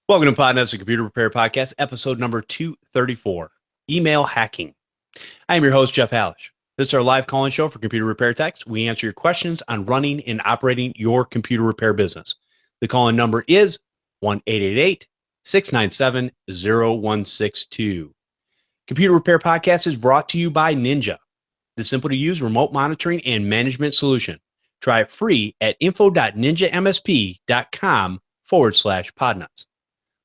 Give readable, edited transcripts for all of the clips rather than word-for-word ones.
Welcome to Podnutz, the Computer Repair Podcast, episode number 234, Email Hacking. I am your host, Jeff Halash. This is our live call-in show for Computer Repair Techs. We answer your questions on running and operating your computer repair business. The call-in number is 1-888-697-0162. Computer Repair Podcast is brought to you by Ninja, the simple-to-use remote monitoring and management solution. Try it free at info.ninjamsp.com/podnuts.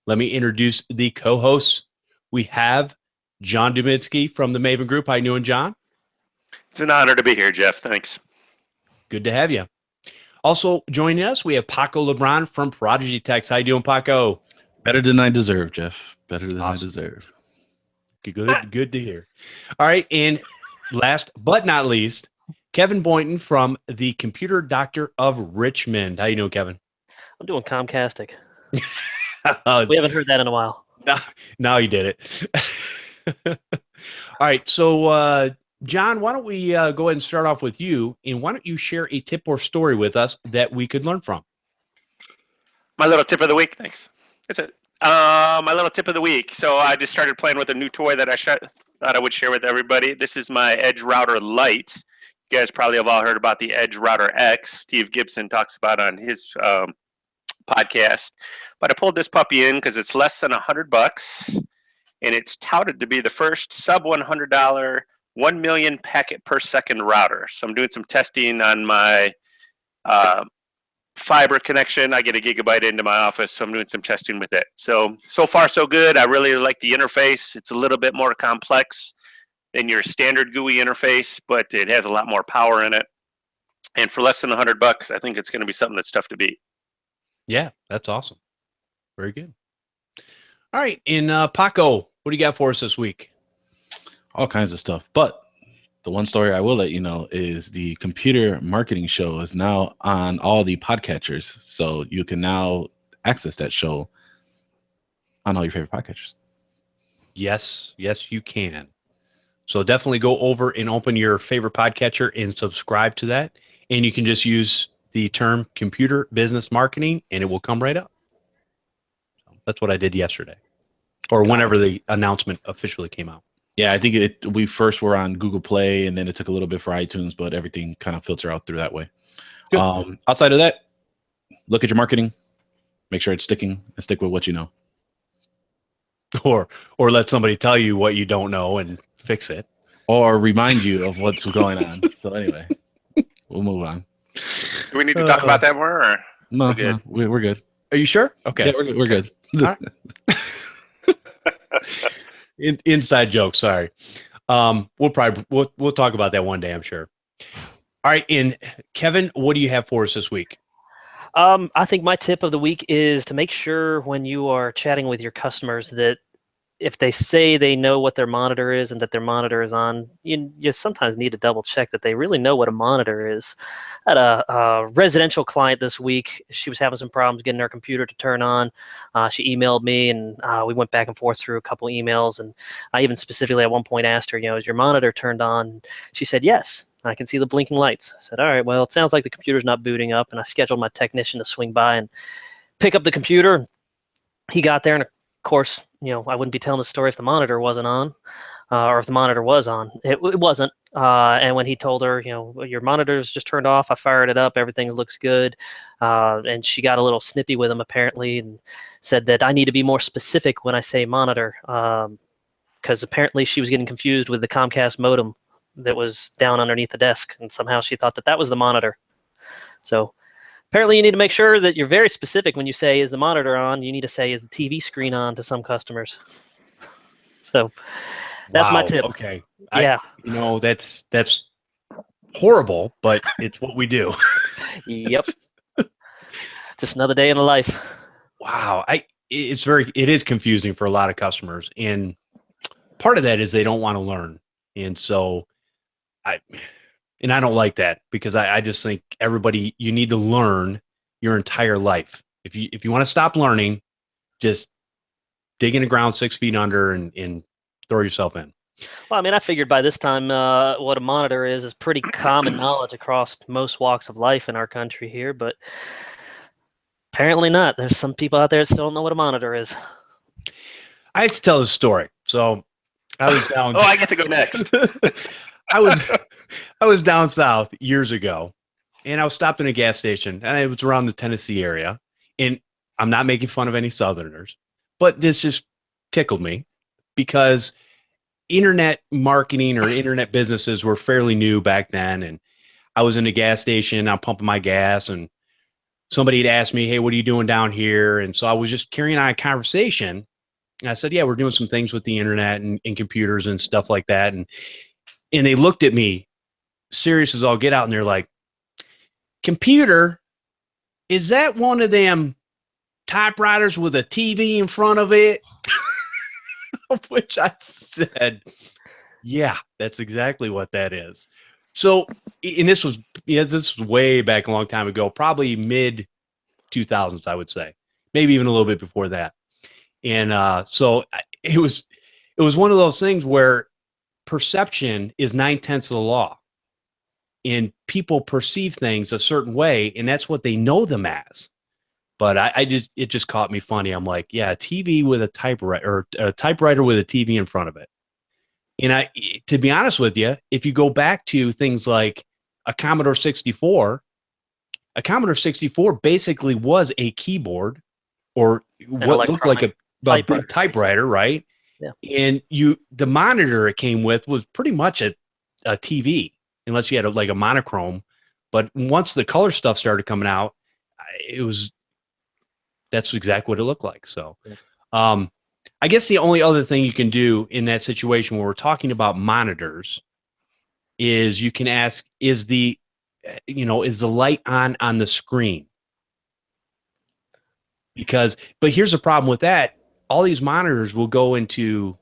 Let me introduce the co-hosts. We have John Dubinsky from the Maven Group. How you doing, John? It's an honor to be here, Jeff. Thanks. Good to have you. Also joining us, we have Paco Lebron from ProdigyTeks. How you doing, Paco? Better than I deserve, Jeff. Better than I deserve. Good to hear. All right, and last but not least, Kevin Boynton from the Computer Doctor of Richmond. How you doing, Kevin? I'm doing Comcastic. We haven't heard that in a while. Now you did it. All right. So, John, why don't we go ahead and start off with you? And why don't you share a tip or story with us that we could learn from? My little tip of the week. Thanks. That's it. My little tip of the week. So I just started playing with a new toy that I thought I would share with everybody. This is my Edge Router Lite. You guys probably have all heard about the Edge Router X. Steve Gibson talks about on his podcast, but I pulled this puppy in because it's less than $100, and it's touted to be the first sub $100 1 million packet per second router. So I'm doing some testing on my fiber connection. I get a gigabyte into my office, so I'm doing some testing with it. So far so good. I really like the interface. It's a little bit more complex than your standard GUI interface, but it has a lot more power in it. And for less than $100, I think it's going to be something that's tough to beat. Yeah, that's awesome. Very good. All right. And Paco, what do you got for us this week? All kinds of stuff. But the one story I will let you know is the computer marketing show is now on all the podcatchers. So you can now access that show on all your favorite podcatchers. Yes, you can. So definitely go over and open your favorite podcatcher and subscribe to that. And you can just use the term computer business marketing and it will come right up. So that's what I did yesterday or whenever the announcement officially came out. Yeah, I think we first were on Google Play and then it took a little bit for iTunes, but everything kind of filter out through that way. Outside of that, look at your marketing, make sure it's sticking and stick with what you know. Or let somebody tell you what you don't know and fix it. Or remind you of what's going on. So anyway, we'll move on. Do we need to talk about that more? Or no, we're good? No, we're good. Are you sure? Okay. Yeah, we're good. All right. Inside joke. Sorry. We'll talk about that one day, I'm sure. All right. And Kevin, what do you have for us this week? I think my tip of the week is to make sure when you are chatting with your customers that if they say they know what their monitor is and that their monitor is on, you sometimes need to double check that they really know what a monitor is. I had a residential client this week. She was having some problems getting her computer to turn on. She emailed me and we went back and forth through a couple emails. And I even specifically at one point asked her, is your monitor turned on? She said, yes. I can see the blinking lights. I said, all right, well, it sounds like the computer's not booting up. And I scheduled my technician to swing by and pick up the computer. He got there and of course, I wouldn't be telling the story if the monitor wasn't on, or if the monitor was on. It wasn't. And when he told her, your monitor's just turned off, I fired it up, everything looks good. And she got a little snippy with him apparently and said that I need to be more specific when I say monitor, because apparently she was getting confused with the Comcast modem that was down underneath the desk, and somehow she thought that was the monitor. So apparently you need to make sure that you're very specific when you say, is the monitor on? You need to say, is the TV screen on to some customers. So that's my tip. Okay. Yeah. That's horrible, but it's what we do. Yep. Just another day in the life. Wow. It is confusing for a lot of customers. And part of that is they don't want to learn. And so I don't like that because I just think you need to learn your entire life. If you want to stop learning, just dig in the ground 6 feet under and throw yourself in. Well, I figured by this time what a monitor is pretty common knowledge across most walks of life in our country here. But Apparently not. There's some people out there that still don't know what a monitor is. I have to tell this story. So I was down. Oh, I get to go next. I was down south years ago, and I was stopped in a gas station, and it was around the Tennessee area. And I'm not making fun of any Southerners, but this just tickled me because internet marketing or internet businesses were fairly new back then. And I was in a gas station, I'm pumping my gas, and somebody had asked me, "Hey, what are you doing down here?" And so I was just carrying on a conversation. And I said, "Yeah, we're doing some things with the internet and computers and stuff like that." And they looked at me serious as all get out, and they're like, "Computer, is that one of them typewriters with a TV in front of it?" Of which I said, "Yeah, that's exactly what that is." So, and this was way back a long time ago, probably mid 2000s, I would say, maybe even a little bit before that. And so it was one of those things where perception is 9/10 of the law, and people perceive things a certain way, and that's what they know them as. But it just caught me funny. I'm like, yeah, a TV with a typewriter, or a typewriter with a TV in front of it. And to be honest with you, if you go back to things like a Commodore 64, a Commodore 64 basically was a keyboard, or what looked like a big typewriter, right? Yeah. And the monitor it came with was pretty much a TV, unless you had like a monochrome. But once the color stuff started coming out, that's exactly what it looked like. So, I guess the only other thing you can do in that situation where we're talking about monitors is you can ask, is the light on the screen? But here's the problem with that. All these monitors will go into,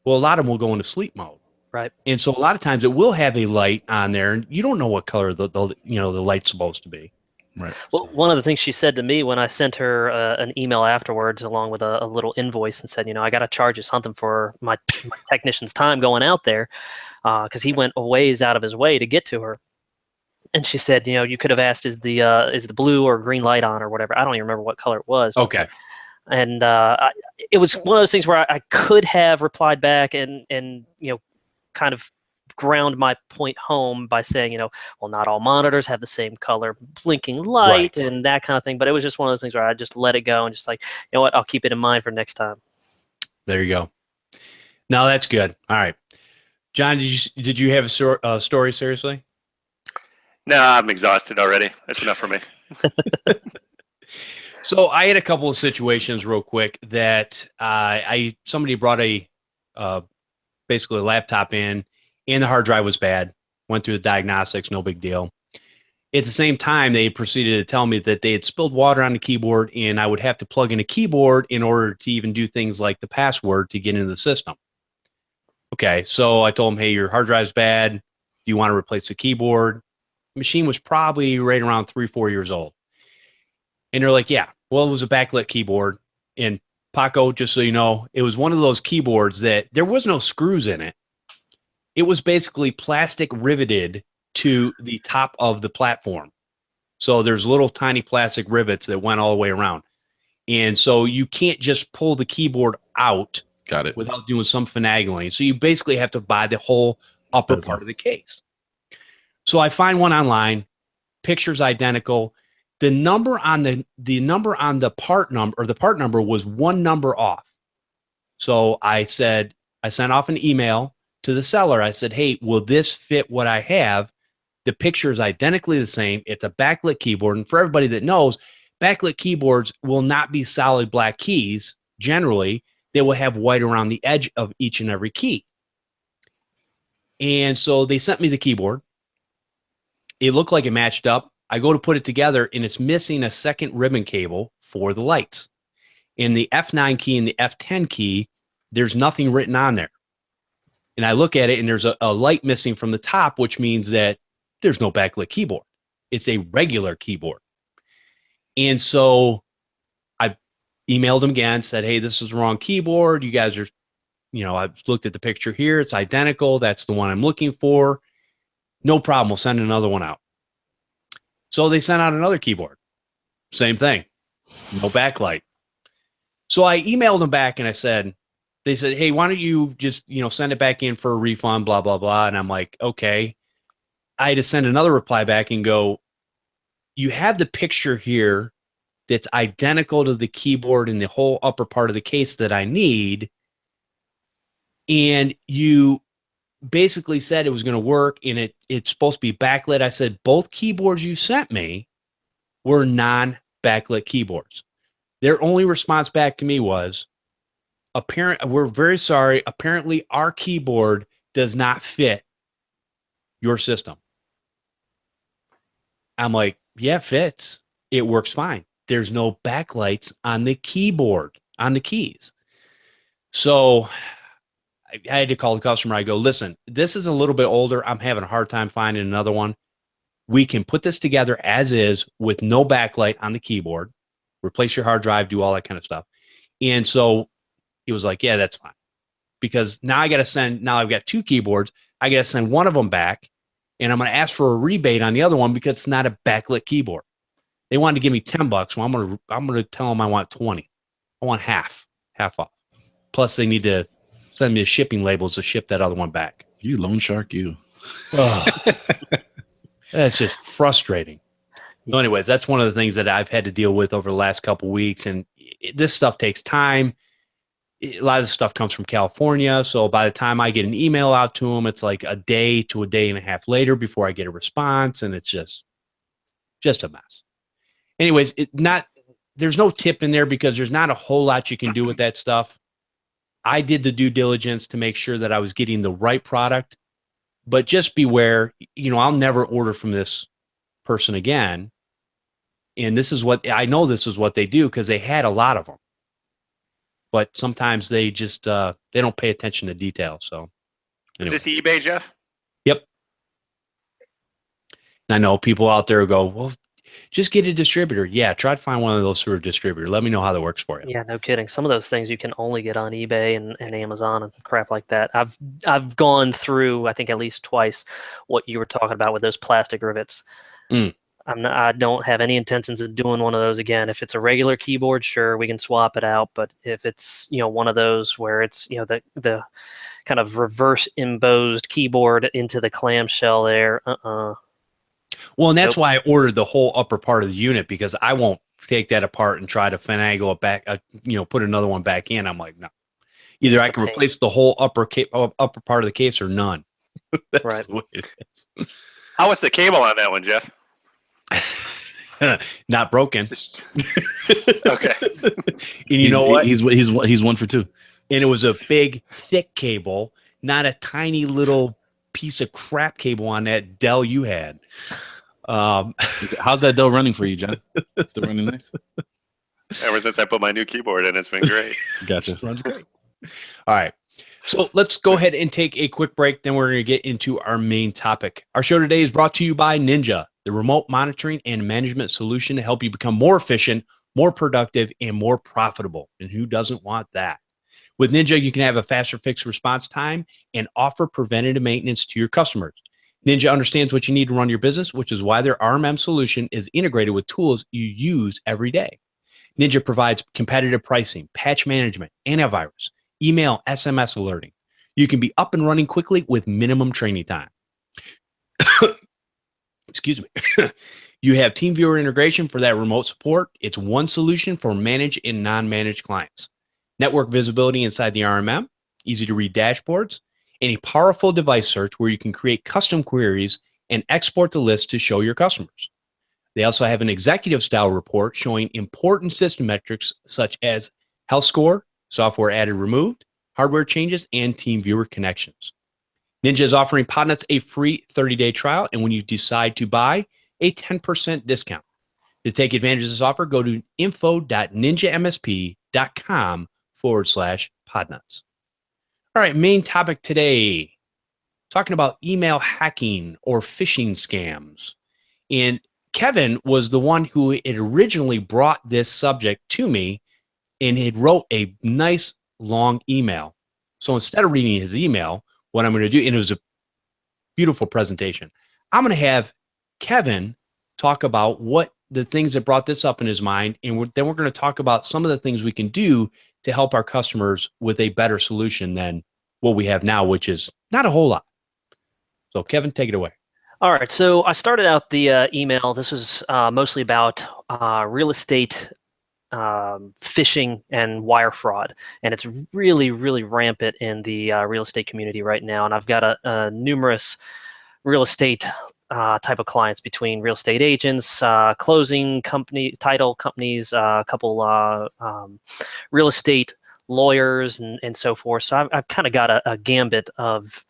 a lot of them will go into sleep mode. Right. And so a lot of times it will have a light on there, and you don't know what color the light's supposed to be. Right. Well, one of the things she said to me when I sent her an email afterwards, along with a little invoice, and said, I got to charge you something for my technician's time going out there, because he went a ways out of his way to get to her. And she said, you could have asked, is the blue or green light on or whatever? I don't even remember what color it was. Okay. And it was one of those things where I could have replied back and kind of ground my point home by saying, well, not all monitors have the same color blinking light, right, and that kind of thing. But it was just one of those things where I just let it go and just like, you know what, I'll keep it in mind for next time. There you go. No, that's good. All right, John, did you have a story? Seriously? No, I'm exhausted already. That's enough for me. So I had a couple of situations real quick that somebody brought basically a laptop in, and the hard drive was bad. Went through the diagnostics, no big deal. At the same time, they proceeded to tell me that they had spilled water on the keyboard, and I would have to plug in a keyboard in order to even do things like the password to get into the system. Okay, so I told them, hey, your hard drive's bad. Do you want to replace the keyboard? The machine was probably right around 3-4 years old. And they're like, yeah, well, it was a backlit keyboard. And Paco, just so you know, it was one of those keyboards that there was no screws in it. It was basically plastic riveted to the top of the platform. So there's little tiny plastic rivets that went all the way around. And so you can't just pull the keyboard out without doing some finagling. So you basically have to buy the whole upper part of the case. So I find one online, picture's identical. The number on the part number, or the part number, was one number off. So I sent off an email to the seller. I said, hey, will this fit what I have? The picture is identically the same. It's a backlit keyboard. And for everybody that knows, backlit keyboards will not be solid black keys. Generally, they will have white around the edge of each and every key. And so they sent me the keyboard. It looked like it matched up. I go to put it together, and it's missing a second ribbon cable for the lights. In the F9 key and the F10 key, there's nothing written on there. And I look at it, and there's a light missing from the top, which means that there's no backlit keyboard. It's a regular keyboard. And so I emailed them again, said, hey, this is the wrong keyboard. You guys are, I've looked at the picture here. It's identical. That's the one I'm looking for. No problem. We'll send another one out. So they sent out another keyboard. Same thing. No backlight. So I emailed them back and I said, they said, hey, why don't you just, send it back in for a refund, blah, blah, blah. And I'm like, okay. I had to send another reply back and go, you have the picture here that's identical to the keyboard and the whole upper part of the case that I need. And you basically said it was going to work and it's supposed to be backlit. I said, both keyboards you sent me were non-backlit keyboards. Their only response back to me was, we're very sorry. Apparently our keyboard does not fit your system. I'm like, yeah, it fits. It works fine. There's no backlights on the keyboard, on the keys. So I had to call the customer. I go, listen, this is a little bit older. I'm having a hard time finding another one. We can put this together as is with no backlight on the keyboard, replace your hard drive, do all that kind of stuff. And so he was like, yeah, that's fine. Because now I've got two keyboards. I got to send one of them back and I'm going to ask for a rebate on the other one because it's not a backlit keyboard. They wanted to give me $10. Well, I'm going to tell them I want 20. I want half off. Plus they need to send me the shipping labels to ship that other one back. You loan shark, you. Oh, that's just frustrating. So anyways, that's one of the things that I've had to deal with over the last couple of weeks. And this stuff takes time. A lot of the stuff comes from California. So by the time I get an email out to them, it's like a day to a day and a half later before I get a response. And it's just a mess. Anyways, there's no tip in there because there's not a whole lot you can do with that stuff. I did the due diligence to make sure that I was getting the right product, but just beware, I'll never order from this person again. And this is what they do because they had a lot of them. But sometimes they just they don't pay attention to detail. So anyway. Is this eBay, Jeff? Yep. I know people out there go, well, just get a distributor. Yeah, try to find one of those through a distributor. Let me know how that works for you. Yeah, no kidding. Some of those things you can only get on eBay and Amazon and crap like that. I've gone through, I think at least twice, what you were talking about with those plastic rivets. I don't have any intentions of doing one of those again. If it's a regular keyboard, sure, we can swap it out. But if it's one of those where it's the kind of reverse embossed keyboard into the clamshell there, Well, and that's why I ordered the whole upper part of the unit because I won't take that apart and try to finagle it back. Put another one back in. I'm like, no. Either I can replace the whole upper part of the case or none. That's right. The way it is. How was the cable on that one, Jeff? Not broken. Okay. And you know what? He's 1 for 2. And it was a big, thick cable, not a tiny little piece of crap cable on that Dell you had. How's that Dell running for you, John? Still running nice? Ever since I put my new keyboard in, it's been great. Gotcha. Runs great. All right. So let's go ahead and take a quick break. Then we're going to get into our main topic. Our show today is brought to you by Ninja, the remote monitoring and management solution to help you become more efficient, more productive, and more profitable. And who doesn't want that? With Ninja, you can have a faster fixed response time and offer preventative maintenance to your customers. Ninja understands what you need to run your business, which is why their RMM solution is integrated with tools you use every day. Ninja provides competitive pricing, patch management, antivirus, email, SMS alerting. You can be up and running quickly with minimum training time. Excuse me. You have TeamViewer integration for that remote support. It's one solution for managed and non-managed clients. Network visibility inside the RMM, easy to read dashboards, and a powerful device search where you can create custom queries and export the list to show your customers. They also have an executive style report showing important system metrics such as health score, software added removed, hardware changes, and TeamViewer connections. Ninja is offering Podnutz a free 30-day trial, and when you decide to buy, a 10% discount. To take advantage of this offer, go to info.ninjamsp.com/Podnutz. All right, main topic today, talking about email hacking or phishing scams. And Kevin was the one who had originally brought this subject to me and had wrote a nice long email. So instead of reading his email, what I'm going to do, and it was a beautiful presentation, I'm going to have Kevin talk about what the things that brought this up in his mind, and then we're going to talk about some of the things we can do to help our customers with a better solution than what we have now, which is not a whole lot. So Kevin, take it away. All right, so I started out the email. This was mostly about real estate phishing and wire fraud, and it's really, really rampant in the real estate community right now. And I've got a numerous real estate type of clients, between real estate agents, closing company, title companies, a couple real estate lawyers, and so forth. So I've kind of got a gambit of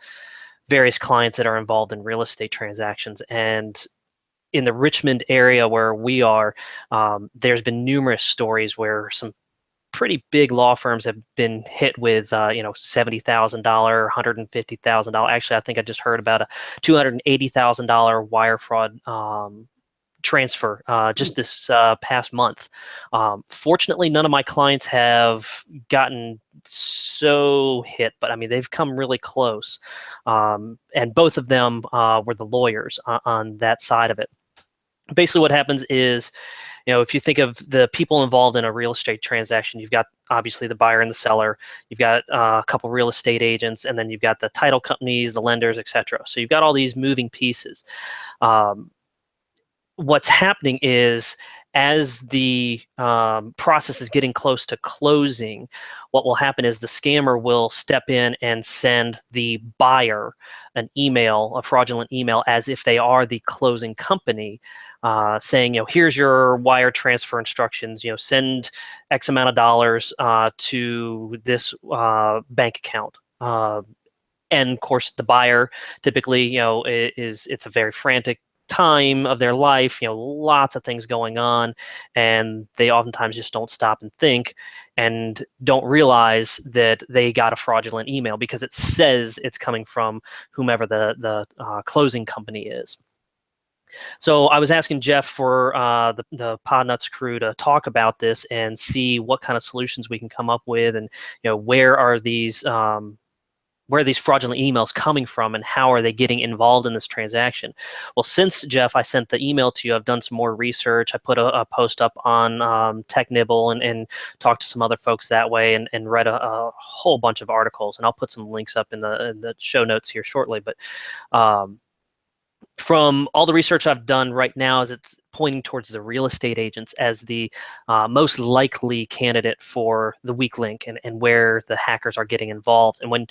various clients that are involved in real estate transactions. And in the Richmond area where we are, there's been numerous stories where some pretty big law firms have been hit with, $70,000, $150,000. Actually, I think I just heard about a $280,000 wire fraud transfer just this past month. Fortunately, none of my clients have gotten so hit, but I mean, they've come really close. And both of them were the lawyers on that side of it. Basically, what happens is, if you think of the people involved in a real estate transaction, you've got obviously the buyer and the seller, you've got a couple real estate agents, and then you've got the title companies, the lenders, etc. So you've got all these moving pieces. What's happening is, as the process is getting close to closing, what will happen is the scammer will step in and send the buyer an email, a fraudulent email, as if they are the closing company, saying, here's your wire transfer instructions, send X amount of dollars to this bank account. And of course, the buyer typically, it's a very frantic time of their life, lots of things going on, and they oftentimes just don't stop and think and don't realize that they got a fraudulent email because it says it's coming from whomever the closing company is. So I was asking Jeff for the Podnutz crew to talk about this and see what kind of solutions we can come up with, and where are these fraudulent emails coming from, and how are they getting involved in this transaction? Well, since, Jeff, I sent the email to you, I've done some more research. I put a post up on TechNibble and talked to some other folks that way, and read a whole bunch of articles. And I'll put some links up in the show notes here shortly. But from all the research I've done right now, is it's pointing towards the real estate agents as the most likely candidate for the weak link, and where the hackers are getting involved. And when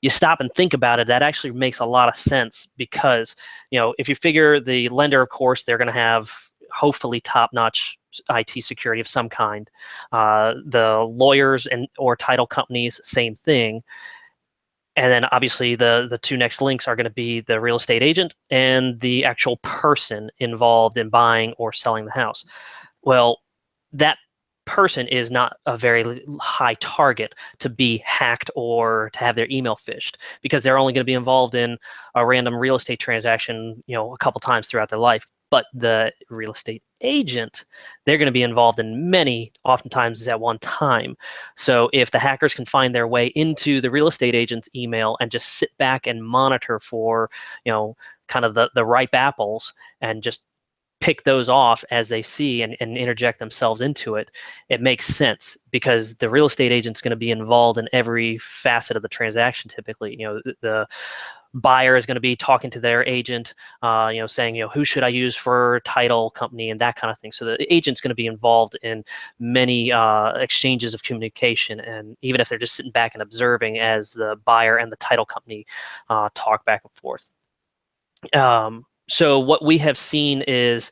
you stop and think about it, that actually makes a lot of sense, because if you figure the lender, of course, they're going to have hopefully top-notch IT security of some kind. The lawyers or title companies, same thing. And then obviously the two next links are going to be the real estate agent and the actual person involved in buying or selling the house. Well, that person is not a very high target to be hacked or to have their email phished, because they're only going to be involved in a random real estate transaction, a couple times throughout their life. But the real estate agent, they're going to be involved in many, oftentimes at one time. So if the hackers can find their way into the real estate agent's email and just sit back and monitor for, kind of the ripe apples, and just pick those off as they see and interject themselves into it, it makes sense, because the real estate agent's going to be involved in every facet of the transaction. Typically, the buyer is going to be talking to their agent, saying, who should I use for title company, and that kind of thing. So the agent's going to be involved in many exchanges of communication, and even if they're just sitting back and observing as the buyer and the title company talk back and forth. So what we have seen is,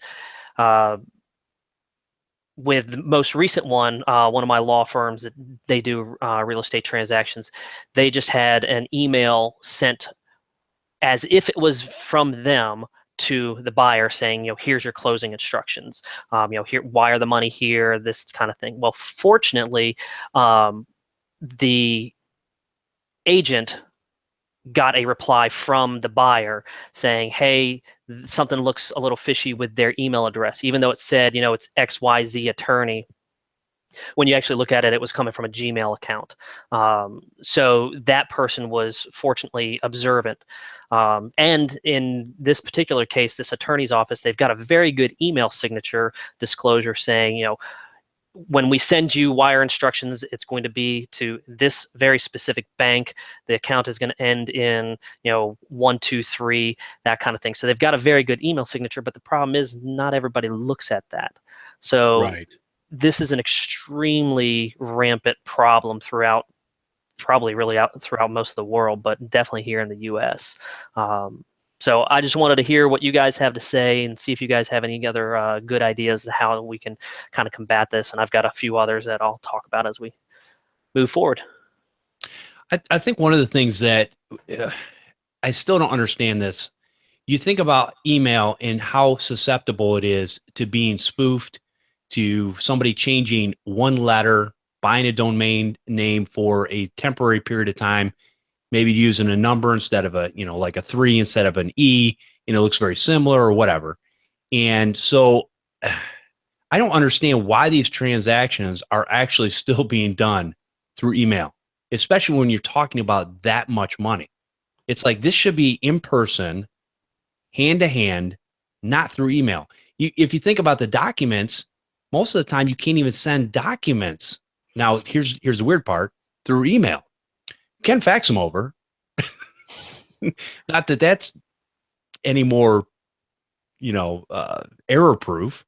with the most recent one of my law firms that they do real estate transactions, they just had an email sent as if it was from them to the buyer saying, here's your closing instructions, here, wire the money here, this kind of thing. Well, fortunately, the agent got a reply from the buyer saying, hey, something looks a little fishy with their email address, even though it said, it's XYZ attorney. when you actually look at it, it was coming from a Gmail account. So that person was fortunately observant. And in this particular case, this attorney's office, they've got a very good email signature disclosure saying, you know, when we send you wire instructions, it's going to be to this very specific bank. The account is going to end in, you know, 123, that kind of thing. So they've got a very good email signature, but the problem is not everybody looks at that. So Right. this is an extremely rampant problem throughout, probably really out throughout most of the world, but definitely here in the U.S. So I just wanted to hear what you guys have to say and see if you guys have any other good ideas to how we can kind of combat this. And I've got a few others that I'll talk about as we move forward. I think one of the things that I still don't understand this. You think about email and how susceptible it is to being spoofed, to somebody changing one letter, buying a domain name for a temporary period of time, maybe using a number instead of a, you know, like a 3 instead of an E, and it looks very similar or whatever. And so I don't understand why these transactions are actually still being done through email, especially when you're talking about that much money. It's like this should be in person, hand to hand, not through email. If you think about the documents, most of the time you can't even send documents. Now, here's the weird part, through email. You can fax them over. Not that that's any more, you know, error proof,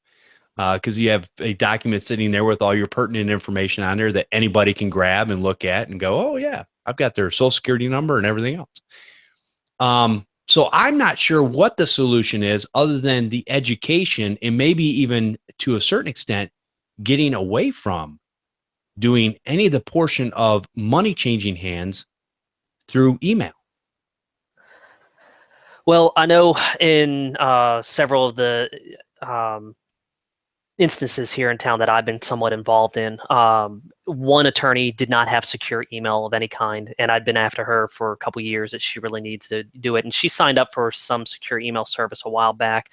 because you have a document sitting there with all your pertinent information on there that anybody can grab and look at and go, oh yeah, I've got their social security number and everything else. So I'm not sure what the solution is other than the education and maybe even to a certain extent getting away from doing any of the portion of money changing hands through email. Well, I know in several of the instances here in town that I've been somewhat involved in, one attorney did not have secure email of any kind, and I'd been after her for a couple years that she really needs to do it. And she signed up for some secure email service a while back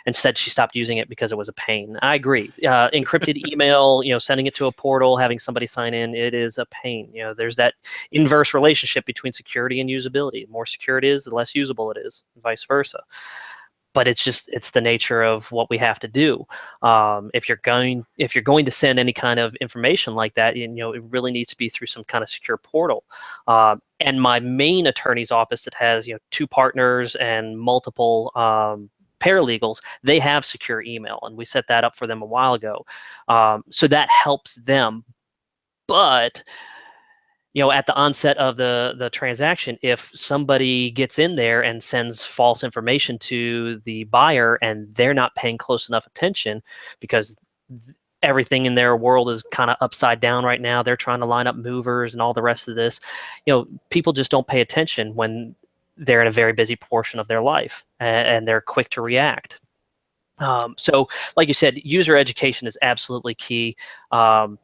and said she stopped using it because it was a pain. I agree. Encrypted email, you know, sending it to a portal, having somebody sign in, it is a pain. You know, there's that inverse relationship between security and usability. The more secure it is, the less usable it is, and vice versa. But it's the nature of what we have to do. If you're going to send any kind of information like that, you know, it really needs to be through some kind of secure portal. And my main attorney's office that has, you know, 2 partners and multiple paralegals, they have secure email, and we set that up for them a while ago. So that helps them. But you know, at the onset of the transaction, if somebody gets in there and sends false information to the buyer and they're not paying close enough attention because everything in their world is kind of upside down right now, they're trying to line up movers and all the rest of this, you know, people just don't pay attention when they're in a very busy portion of their life, and they're quick to react. So like you said, user education is absolutely key.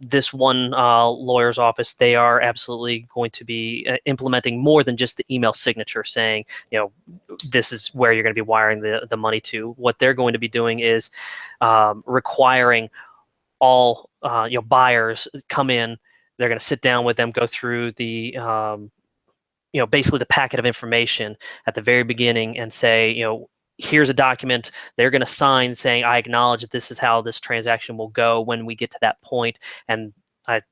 This one lawyer's office, they are absolutely going to be implementing more than just the email signature saying, you know, this is where you're going to be wiring the money to. What they're going to be doing is requiring all you know, buyers come in. They're going to sit down with them, go through the you know, basically the packet of information at the very beginning and say, you know, here's a document they're going to sign saying, I acknowledge that this is how this transaction will go when we get to that point. And I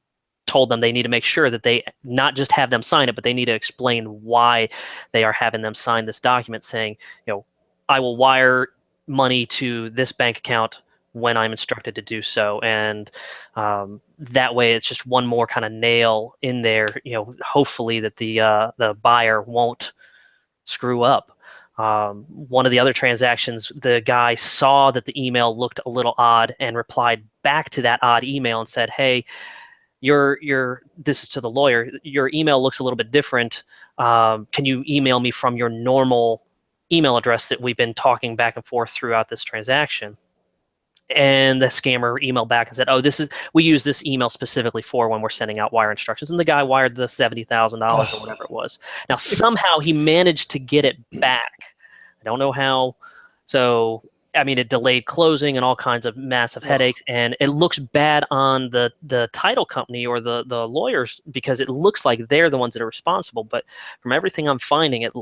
told them they need to make sure that they not just have them sign it, but they need to explain why they are having them sign this document saying, you know, I will wire money to this bank account when I'm instructed to do so. And that way it's just one more kind of nail in there, you know, hopefully that the buyer won't screw up. One of the other transactions, the guy saw that the email looked a little odd and replied back to that odd email and said, hey, this is to the lawyer, your email looks a little bit different. Can you email me from your normal email address that we've been talking back and forth throughout this transaction? And the scammer emailed back and said, oh, we use this email specifically for when we're sending out wire instructions. And the guy wired the $70,000 or whatever it was. Now, somehow he managed to get it back. I don't know how. So I mean, it delayed closing and all kinds of massive headaches, and it looks bad on the title company or the lawyers, because it looks like they're the ones that are responsible. But from everything I'm finding, it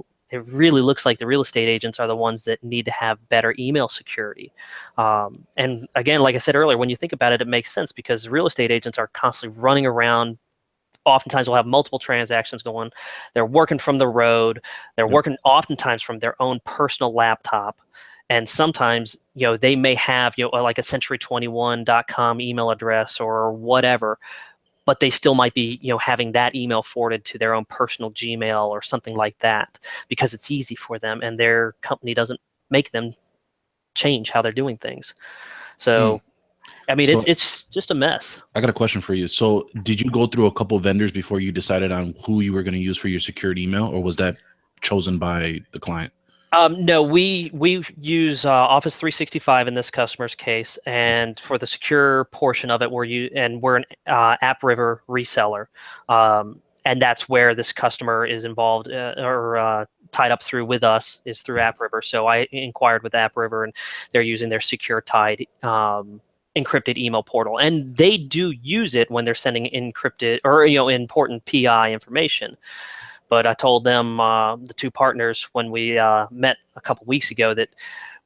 really looks like the real estate agents are the ones that need to have better email security. And again, like I said earlier, when you think about it, it makes sense, because real estate agents are constantly running around. Oftentimes we'll have multiple transactions going. They're working from the road. They're working oftentimes from their own personal laptop. And sometimes, they may have, like a century21.com email address or whatever, but they still might be, having that email forwarded to their own personal Gmail or something like that, because it's easy for them and their company doesn't make them change how they're doing things. So, I mean, it's just a mess. I got a question for you. So did you go through a couple of vendors before you decided on who you were going to use for your secured email, or was that chosen by the client? No, we use Office 365 in this customer's case, and for the secure portion of it, we're an AppRiver reseller, and that's where this customer is involved or tied up through with us, is through AppRiver. So I inquired with AppRiver, and they're using their secure tied encrypted email portal, and they do use it when they're sending encrypted or important PI information. But I told them, the two partners, when we met a couple weeks ago, that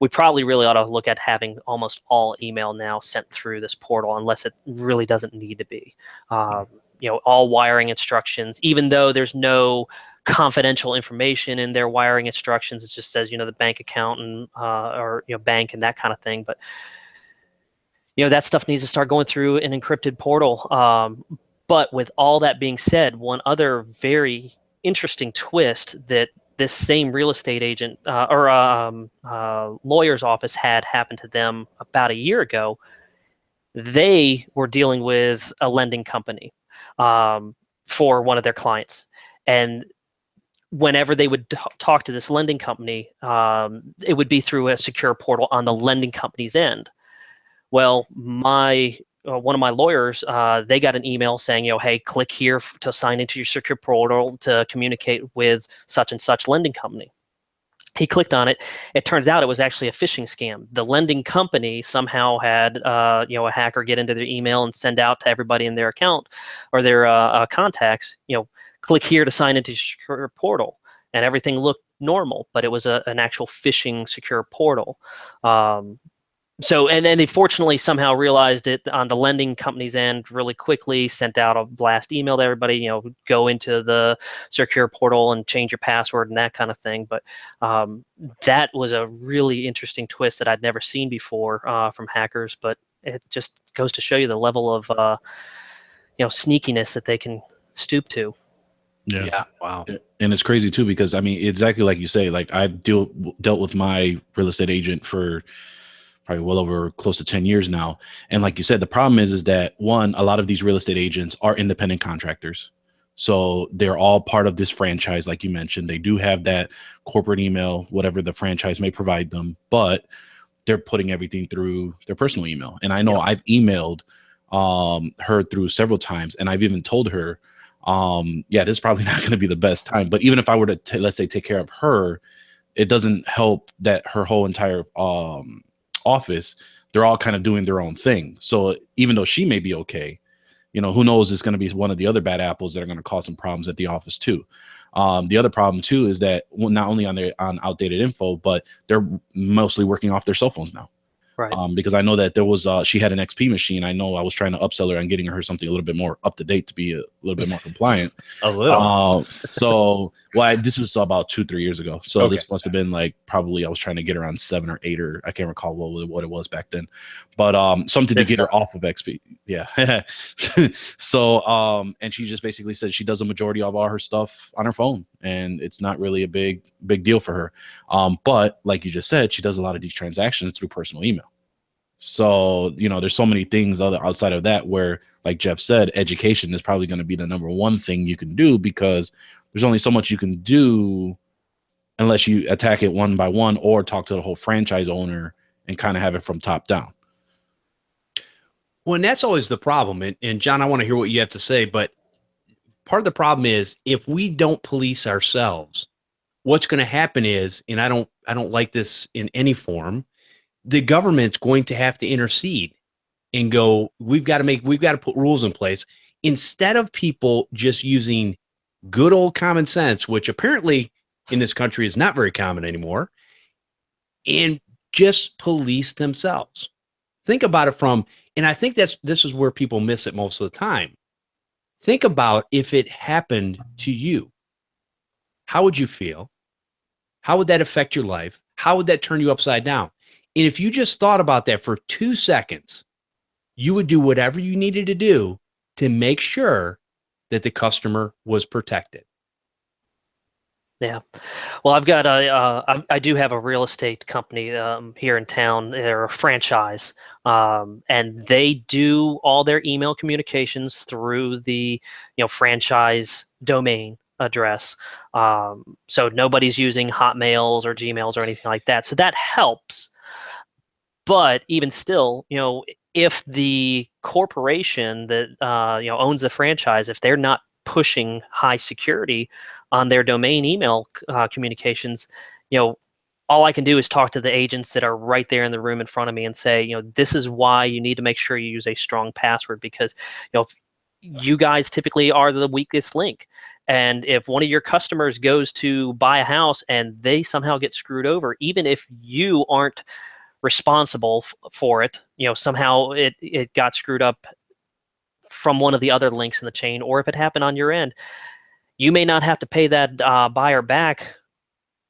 we probably really ought to look at having almost all email now sent through this portal, unless it really doesn't need to be. All wiring instructions, even though there's no confidential information in their wiring instructions, it just says, the bank account and or bank and that kind of thing. But that stuff needs to start going through an encrypted portal. But with all that being said, one other very interesting twist that this same real estate agent or lawyer's office had happened to them about a year ago. They were dealing with a lending company for one of their clients, and whenever they would talk to this lending company, it would be through a secure portal on the lending company's end. Well, one of my lawyers, they got an email saying, hey, click here to sign into your secure portal to communicate with such and such lending company. He clicked on it. It turns out it was actually a phishing scam. The lending company somehow had, a hacker get into their email and send out to everybody in their account or their contacts, click here to sign into your secure portal. And everything looked normal, but it was an actual phishing secure portal. So, and then they fortunately somehow realized it on the lending company's end really quickly, sent out a blast email to everybody, go into the secure portal and change your password and that kind of thing. But that was a really interesting twist that I'd never seen before from hackers. But it just goes to show you the level of, sneakiness that they can stoop to. Yeah. Wow. And it's crazy too, because I mean, exactly like you say, like I've dealt with my real estate agent for probably well over close to 10 years now. And like you said, the problem is that one, a lot of these real estate agents are independent contractors. So they're all part of this franchise. Like you mentioned, they do have that corporate email, whatever the franchise may provide them, but they're putting everything through their personal email. And I know I've emailed her through several times, and I've even told her, this is probably not going to be the best time. But even if I were to, let's say, take care of her, it doesn't help that her whole entire office, they're all kind of doing their own thing. So even though she may be okay, who knows, it's going to be one of the other bad apples that are going to cause some problems at the office too. The other problem too is that not only on outdated info, but they're mostly working off their cell phones now. Right. Because I know that there was she had an XP machine. I know I was trying to upsell her on getting her something a little bit more up to date to be a little bit more compliant. A little. This was about 2-3 years ago. So This must have been like probably I was trying to get her on 7 or 8, or I can't recall what it was back then. But something to get her off of XP. Yeah. So and she just basically said she does a majority of all her stuff on her phone, and it's not really a big deal for her. But like you just said, she does a lot of these transactions through personal email. So, there's so many things outside of that where, like Jeff said, education is probably going to be the number one thing you can do, because there's only so much you can do unless you attack it one by one or talk to the whole franchise owner and kind of have it from top down. Well, and that's always the problem. And John, I want to hear what you have to say, but part of the problem is if we don't police ourselves, what's going to happen is, and I don't like this in any form, the government's going to have to intercede and go, we've got to put rules in place instead of people just using good old common sense, which apparently in this country is not very common anymore, and just police themselves. Think about it and I think this is where people miss it most of the time. Think about if it happened to you. How would you feel? How would that affect your life? How would that turn you upside down? And if you just thought about that for 2 seconds, you would do whatever you needed to do to make sure that the customer was protected. Yeah. Well, I've got I do have a real estate company here in town. They're a franchise, and they do all their email communications through the franchise domain address. So nobody's using Hotmails or Gmails or anything like that. So that helps. But even still, if the corporation that owns the franchise, if they're not pushing high security on their domain email communications, all I can do is talk to the agents that are right there in the room in front of me and say, this is why you need to make sure you use a strong password, because if you guys typically are the weakest link. And if one of your customers goes to buy a house and they somehow get screwed over, even if you aren't responsible for it, somehow it got screwed up from one of the other links in the chain, or if it happened on your end, you may not have to pay that buyer back,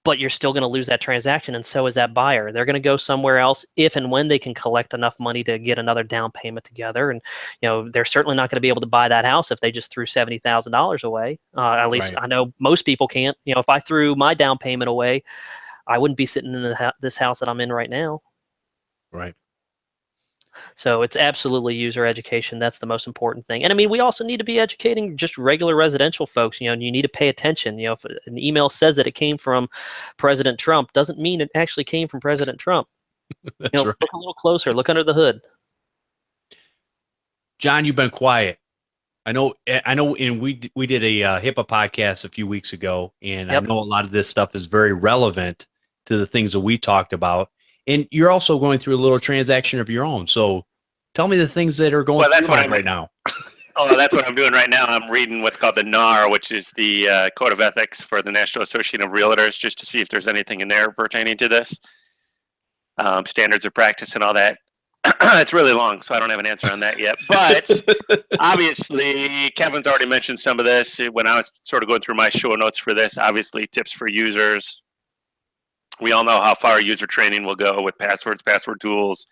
but you're still going to lose that transaction, and so is that buyer. They're going to go somewhere else if and when they can collect enough money to get another down payment together. And they're certainly not going to be able to buy that house if they just threw $70,000 away. At least Right. I know most people can't. If I threw my down payment away, I wouldn't be sitting in this house that I'm in right now. Right. So it's absolutely user education. That's the most important thing. And I mean, we also need to be educating just regular residential folks. You need to pay attention. If an email says that it came from President Trump, doesn't mean it actually came from President Trump. That's right. Look a little closer. Look under the hood. John, you've been quiet. I know, and we did a HIPAA podcast a few weeks ago, and Yep. I know a lot of this stuff is very relevant to the things that we talked about. And you're also going through a little transaction of your own. So tell me the things that are going through your mind right now. Oh, that's what I'm doing right now. I'm reading what's called the NAR, which is the Code of Ethics for the National Association of Realtors, just to see if there's anything in there pertaining to this. Standards of practice and all that. It's really long, so I don't have an answer on that yet. But obviously, Kevin's already mentioned some of this when I was sort of going through my show notes for this. Obviously, tips for users. We all know how far user training will go with passwords, password tools,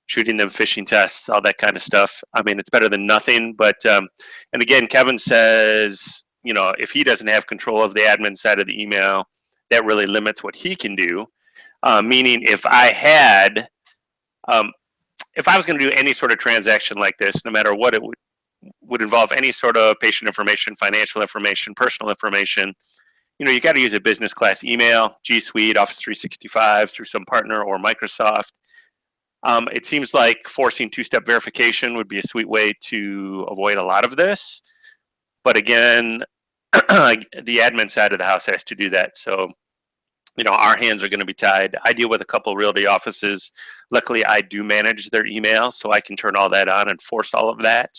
shooting them phishing tests, all that kind of stuff. I mean, it's better than nothing. But, and again, Kevin says, if he doesn't have control of the admin side of the email, that really limits what he can do. Meaning if I was going to do any sort of transaction like this, no matter what it would involve any sort of patient information, financial information, personal information, you got to use a business class email, G Suite, Office 365 through some partner or Microsoft. It seems like forcing two-step verification would be a sweet way to avoid a lot of this. But again, the admin side of the house has to do that. So, our hands are going to be tied. I deal with a couple realty offices. Luckily, I do manage their email, so I can turn all that on and force all of that.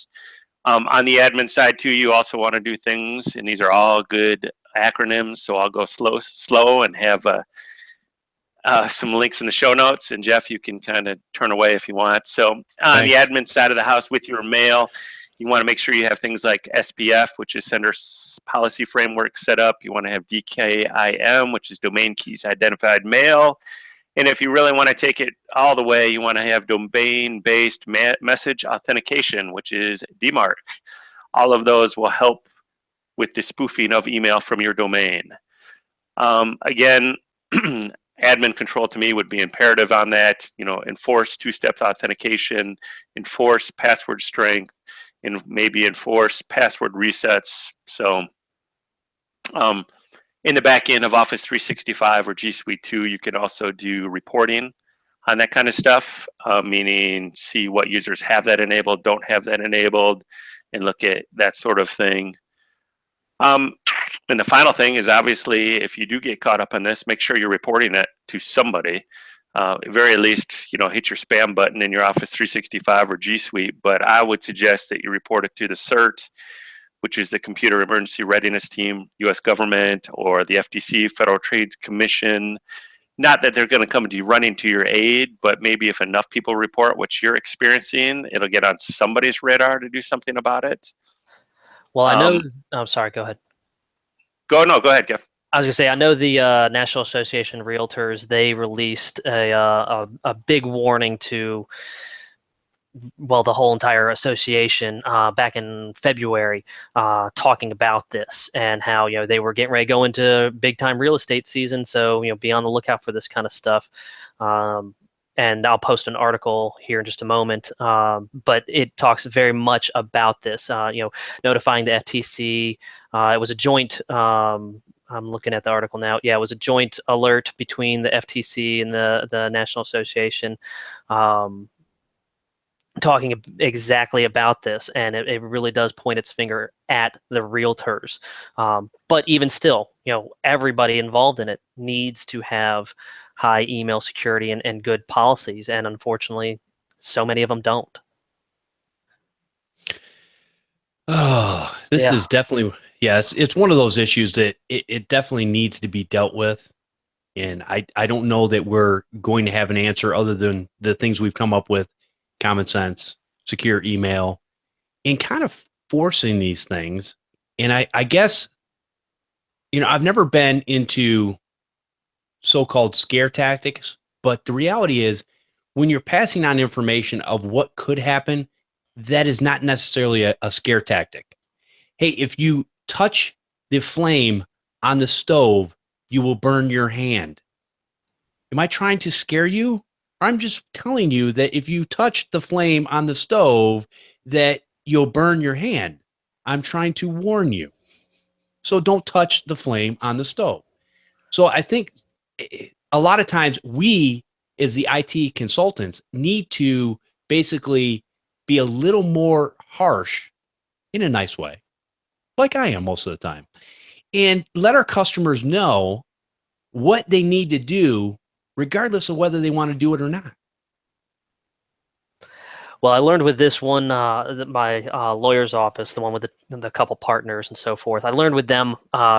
On the admin side, too, you also want to do things, and these are all good acronyms, so I'll go slow and have some links in the show notes, and Jeff, you can kind of turn away if you want. So on the admin side of the house with your mail, you want to make sure you have things like SPF, which is Sender Policy Framework, set up. You want to have DKIM, which is Domain Keys Identified Mail. And if you really want to take it all the way, you want to have domain-based message authentication, which is DMARC. All of those will help with the spoofing of email from your domain. Again, admin control to me would be imperative on that. Enforce two-step authentication, enforce password strength, and maybe enforce password resets. So in the back end of Office 365 or G Suite 2, you can also do reporting on that kind of stuff, meaning see what users have that enabled, don't have that enabled, and look at that sort of thing. And the final thing is, obviously, if you do get caught up on this, make sure you're reporting it to somebody. At very least, hit your spam button in your Office 365 or G Suite. But I would suggest that you report it to the CERT, which is the Computer Emergency Readiness Team, U.S. government, or the FTC, Federal Trade Commission. Not that they're going to come to you running to your aid, but maybe if enough people report what you're experiencing, it'll get on somebody's radar to do something about it. Well, I know. I'm sorry. Go ahead. Go ahead, Jeff. I was gonna say, I know the National Association of Realtors, they released a big warning to, well, the whole entire association back in February, talking about this and how they were getting ready to go into big time real estate season. So be on the lookout for this kind of stuff. And I'll post an article here in just a moment. But it talks very much about this. Notifying the FTC. It was a joint. I'm looking at the article now. Yeah, it was a joint alert between the FTC and the National Association, talking exactly about this, and it really does point its finger at the realtors. But even still, everybody involved in it needs to have high email security and good policies, and unfortunately, so many of them don't. Oh, this is definitely. Yes, it's one of those issues that it definitely needs to be dealt with. And I don't know that we're going to have an answer other than the things we've come up with: common sense, secure email, and kind of forcing these things. And I guess, I've never been into so-called scare tactics, but the reality is when you're passing on information of what could happen, that is not necessarily a scare tactic. Hey, if you touch the flame on the stove, you will burn your hand. Am I trying to scare you? I'm just telling you that if you touch the flame on the stove, that you'll burn your hand. I'm trying to warn you. So don't touch the flame on the stove. So I think a lot of times we, as the IT consultants, need to basically be a little more harsh in a nice way, like I am most of the time, and let our customers know what they need to do, regardless of whether they want to do it or not. Well, I learned with this one, my lawyer's office, the one with the couple partners and so forth, I learned with them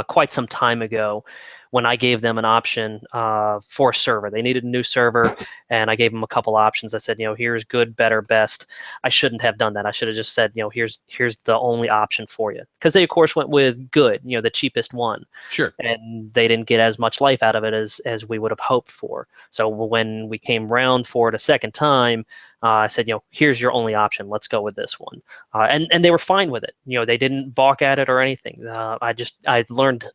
quite some time ago when I gave them an option for a server. They needed a new server, and I gave them a couple options. I said, here's good, better, best. I shouldn't have done that. I should have just said, here's the only option for you. Because they, of course, went with good, the cheapest one. Sure. And they didn't get as much life out of it as we would have hoped for. So when we came round for it a second time, I said, here's your only option. Let's go with this one. And they were fine with it. They didn't balk at it or anything. I learned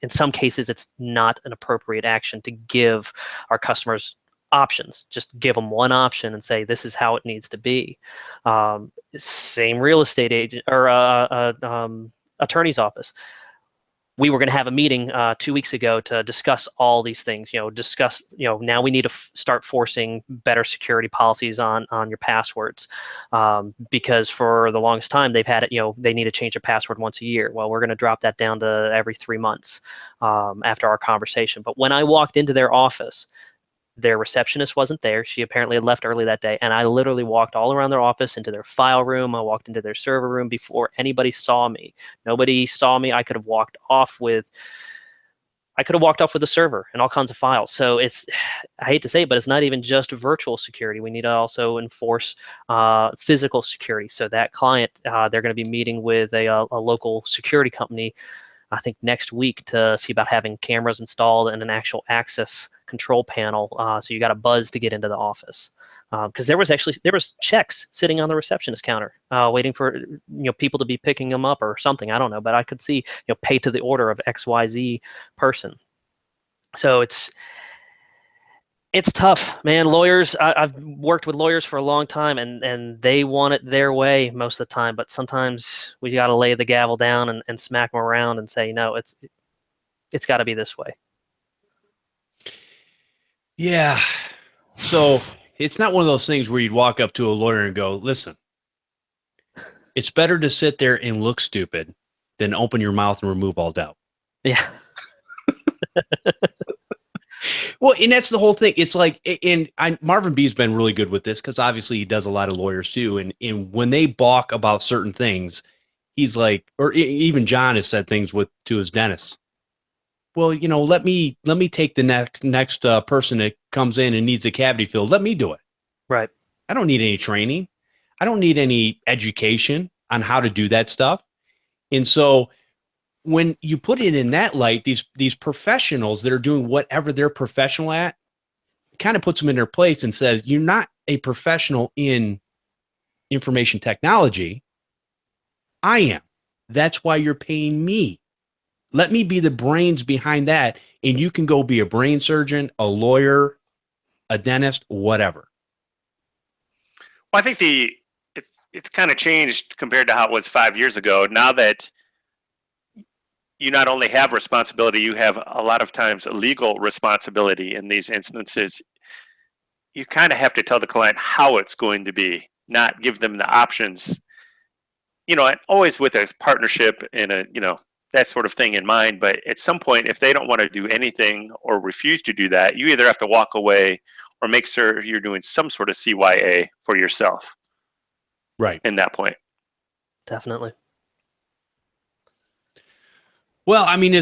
in some cases it's not an appropriate action to give our customers options. Just give them one option and say, this is how it needs to be. Same real estate agent or attorney's office. We were going to have a meeting 2 weeks ago to discuss all these things. Now we need to start forcing better security policies on your passwords, because for the longest time they've had it. They need to change a password once a year. Well, we're going to drop that down to every 3 months after our conversation. But when I walked into their office, their receptionist wasn't there. She apparently had left early that day. And I literally walked all around their office, into their file room. I walked into their server room before anybody saw me. Nobody saw me. I could have walked off with the server and all kinds of files. So I hate to say it, but it's not even just virtual security. We need to also enforce physical security. So that client, they're going to be meeting with a local security company, I think next week, to see about having cameras installed and an actual access control panel, so you got a buzz to get into the office, because there was checks sitting on the receptionist counter waiting for people to be picking them up or something. I don't know, but I could see pay to the order of XYZ person. So it's tough, man. Lawyers, I've worked with lawyers for a long time, and they want it their way most of the time, but sometimes we got to lay the gavel down and smack them around and say, no, it's got to be this way. Yeah. So it's not one of those things where you'd walk up to a lawyer and go, listen, it's better to sit there and look stupid than open your mouth and remove all doubt. Yeah. Well, and that's the whole thing. It's like, and Marvin B's been really good with this because obviously he does a lot of lawyers too. And when they balk about certain things, he's like, or even John has said things to his dentist. Well, let me take the next person that comes in and needs a cavity filled. Let me do it. Right. I don't need any training. I don't need any education on how to do that stuff. And so when you put it in that light, these professionals that are doing whatever they're professional at, it kind of puts them in their place and says, you're not a professional in information technology. I am. That's why you're paying me. Let me be the brains behind that. And you can go be a brain surgeon, a lawyer, a dentist, whatever. Well, I think it's kind of changed compared to how it was 5 years ago. Now that you not only have responsibility, you have a lot of times legal responsibility in these instances. You kind of have to tell the client how it's going to be, not give them the options, and always with a partnership and that sort of thing in mind. But at some point, if they don't want to do anything or refuse to do that, you either have to walk away or make sure you're doing some sort of CYA for yourself. Right. In that point. Definitely. Well, I mean,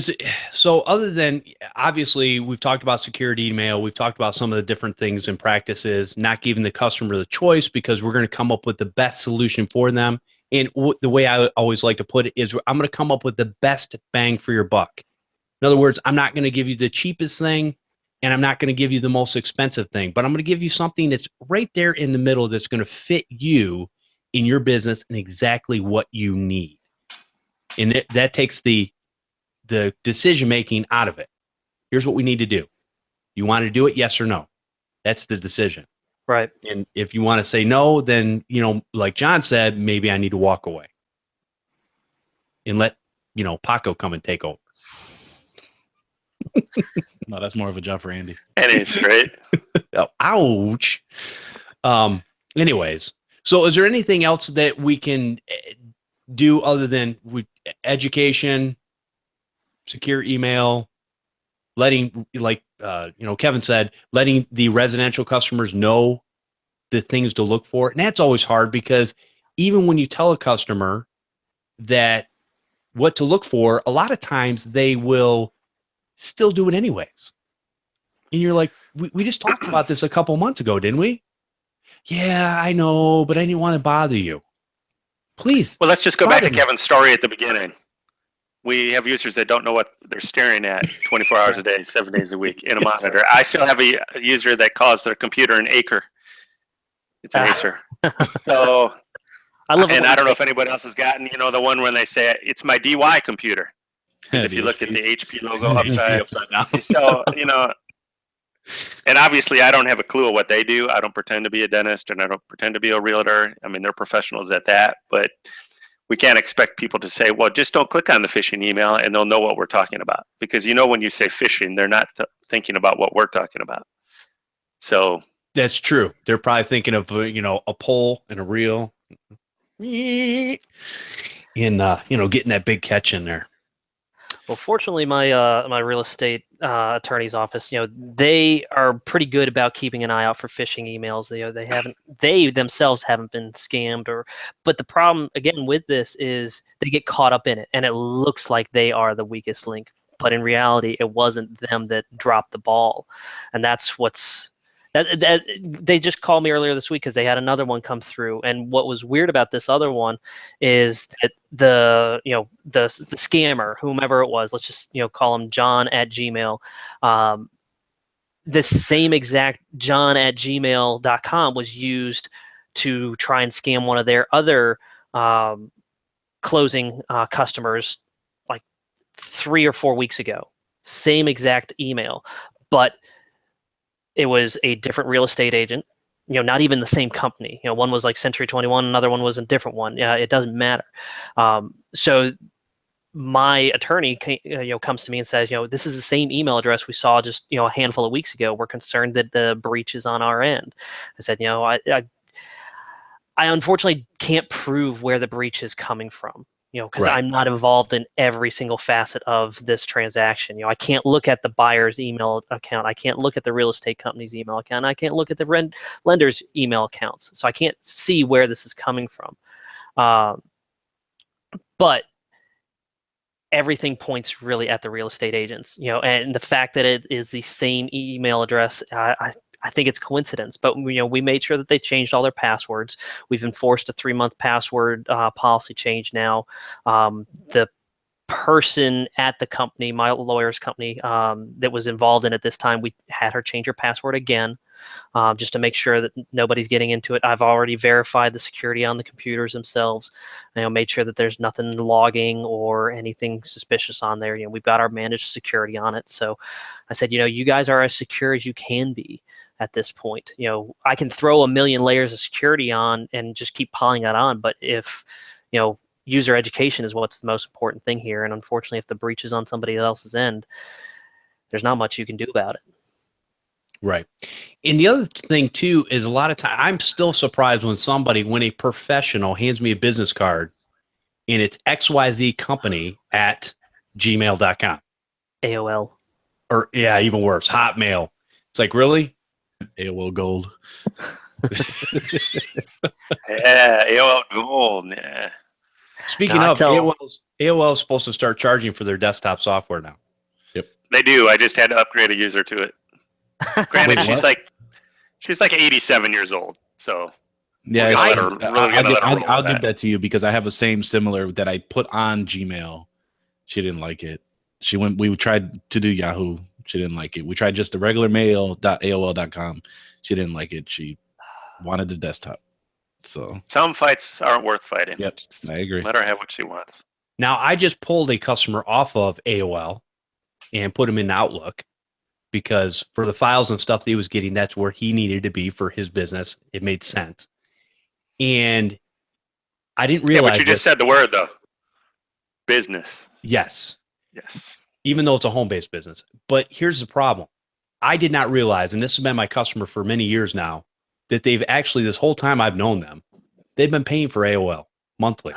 so other than, obviously, we've talked about security email, we've talked about some of the different things and practices, not giving the customer the choice because we're going to come up with the best solution for them. And the way I always like to put it is I'm going to come up with the best bang for your buck. In other words, I'm not going to give you the cheapest thing and I'm not going to give you the most expensive thing, but I'm going to give you something that's right there in the middle that's going to fit you in your business and exactly what you need. And that takes the decision-making out of it. Here's what we need to do. You want to do it? Yes or no? That's the decision. Right. And if you want to say no, then, like John said, maybe I need to walk away and let, Paco come and take over. No, that's more of a job for Andy. It is, right? Oh, ouch. Anyways, so is there anything else that we can do other than education, secure email, letting, like, Kevin said, letting the residential customers know the things to look for? And that's always hard because even when you tell a customer that what to look for, a lot of times they will still do it anyways. And you're like, we just talked about this a couple months ago, didn't we? Yeah, I know, but I didn't want to bother you. Please. Well, let's just go back to Kevin's story at the beginning. We have users that don't know what they're staring at 24 hours a day, 7 days a week in a monitor. I still have a user that calls their computer an acre. It's an Acer. So, I don't know if anybody else has gotten, the one when they say, it's my DY computer. If you look at the HP logo upside down. So, and obviously I don't have a clue of what they do. I don't pretend to be a dentist and I don't pretend to be a realtor. I mean, they're professionals at that, but we can't expect people to say, well, just don't click on the phishing email and they'll know what we're talking about. Because when you say phishing, they're not thinking about what we're talking about. So that's true. They're probably thinking of, a pole and a reel and, getting that big catch in there. Well, fortunately, my real estate attorney's office, they are pretty good about keeping an eye out for phishing emails. They themselves haven't been scammed, but the problem again with this is they get caught up in it, and it looks like they are the weakest link, but in reality, it wasn't them that dropped the ball, and that's what's. That they just called me earlier this week because they had another one come through, and what was weird about this other one is that the scammer, whomever it was, let's just call him John at Gmail. This same exact John@gmail.com was used to try and scam one of their other closing customers like 3 or 4 weeks ago. Same exact email, but it was a different real estate agent, not even the same company. One was like Century 21, another one was a different one. Yeah, it doesn't matter. So my attorney comes to me and says, this is the same email address we saw just a handful of weeks ago. We're concerned that the breach is on our end. I said, I unfortunately can't prove where the breach is coming from. because Right. I'm not involved in every single facet of this transaction. I can't look at the buyer's email account. I can't look at the real estate company's email account. I can't look at the lender's email accounts. So I can't see where this is coming from. But everything points really at the real estate agents, and the fact that it is the same email address, I think it's coincidence, but we made sure that they changed all their passwords. We've enforced a 3-month password policy change now. The person at the company, my lawyer's company, that was involved in it this time, we had her change her password again, just to make sure that nobody's getting into it. I've already verified the security on the computers themselves. Made sure that there's nothing logging or anything suspicious on there. We've got our managed security on it. So I said, you guys are as secure as you can be at this point. I can throw a million layers of security on and just keep piling that on. But if, user education is what's the most important thing here. And unfortunately, if the breach is on somebody else's end, there's not much you can do about it. Right. And the other thing too is a lot of time I'm still surprised when a professional hands me a business card and it's XYZ company at gmail.com. AOL. Or yeah, even worse, Hotmail. It's like, really? AOL Gold. Yeah, AOL Gold. Yeah. Speaking of, AOL is supposed to start charging for their desktop software now. Yep. They do. I just had to upgrade a user to it. Granted, Wait, she's like 87 years old. So yeah, I'll give give that to you because I have a similar that I put on Gmail. She didn't like it. We tried to do Yahoo. She didn't like it. We tried just the regular mail.aol.com. She didn't like it. She wanted the desktop. So some fights aren't worth fighting. Yep, I agree. Let her have what she wants. Now, I just pulled a customer off of AOL and put him in Outlook because for the files and stuff that he was getting, that's where he needed to be for his business. It made sense. And I didn't realize. Yeah, but you just said the word, though. Business. Yes. Yes. Even though it's a home-based business. But here's the problem. I did not realize, and this has been my customer for many years now, that they've actually, this whole time I've known them, they've been paying for AOL monthly.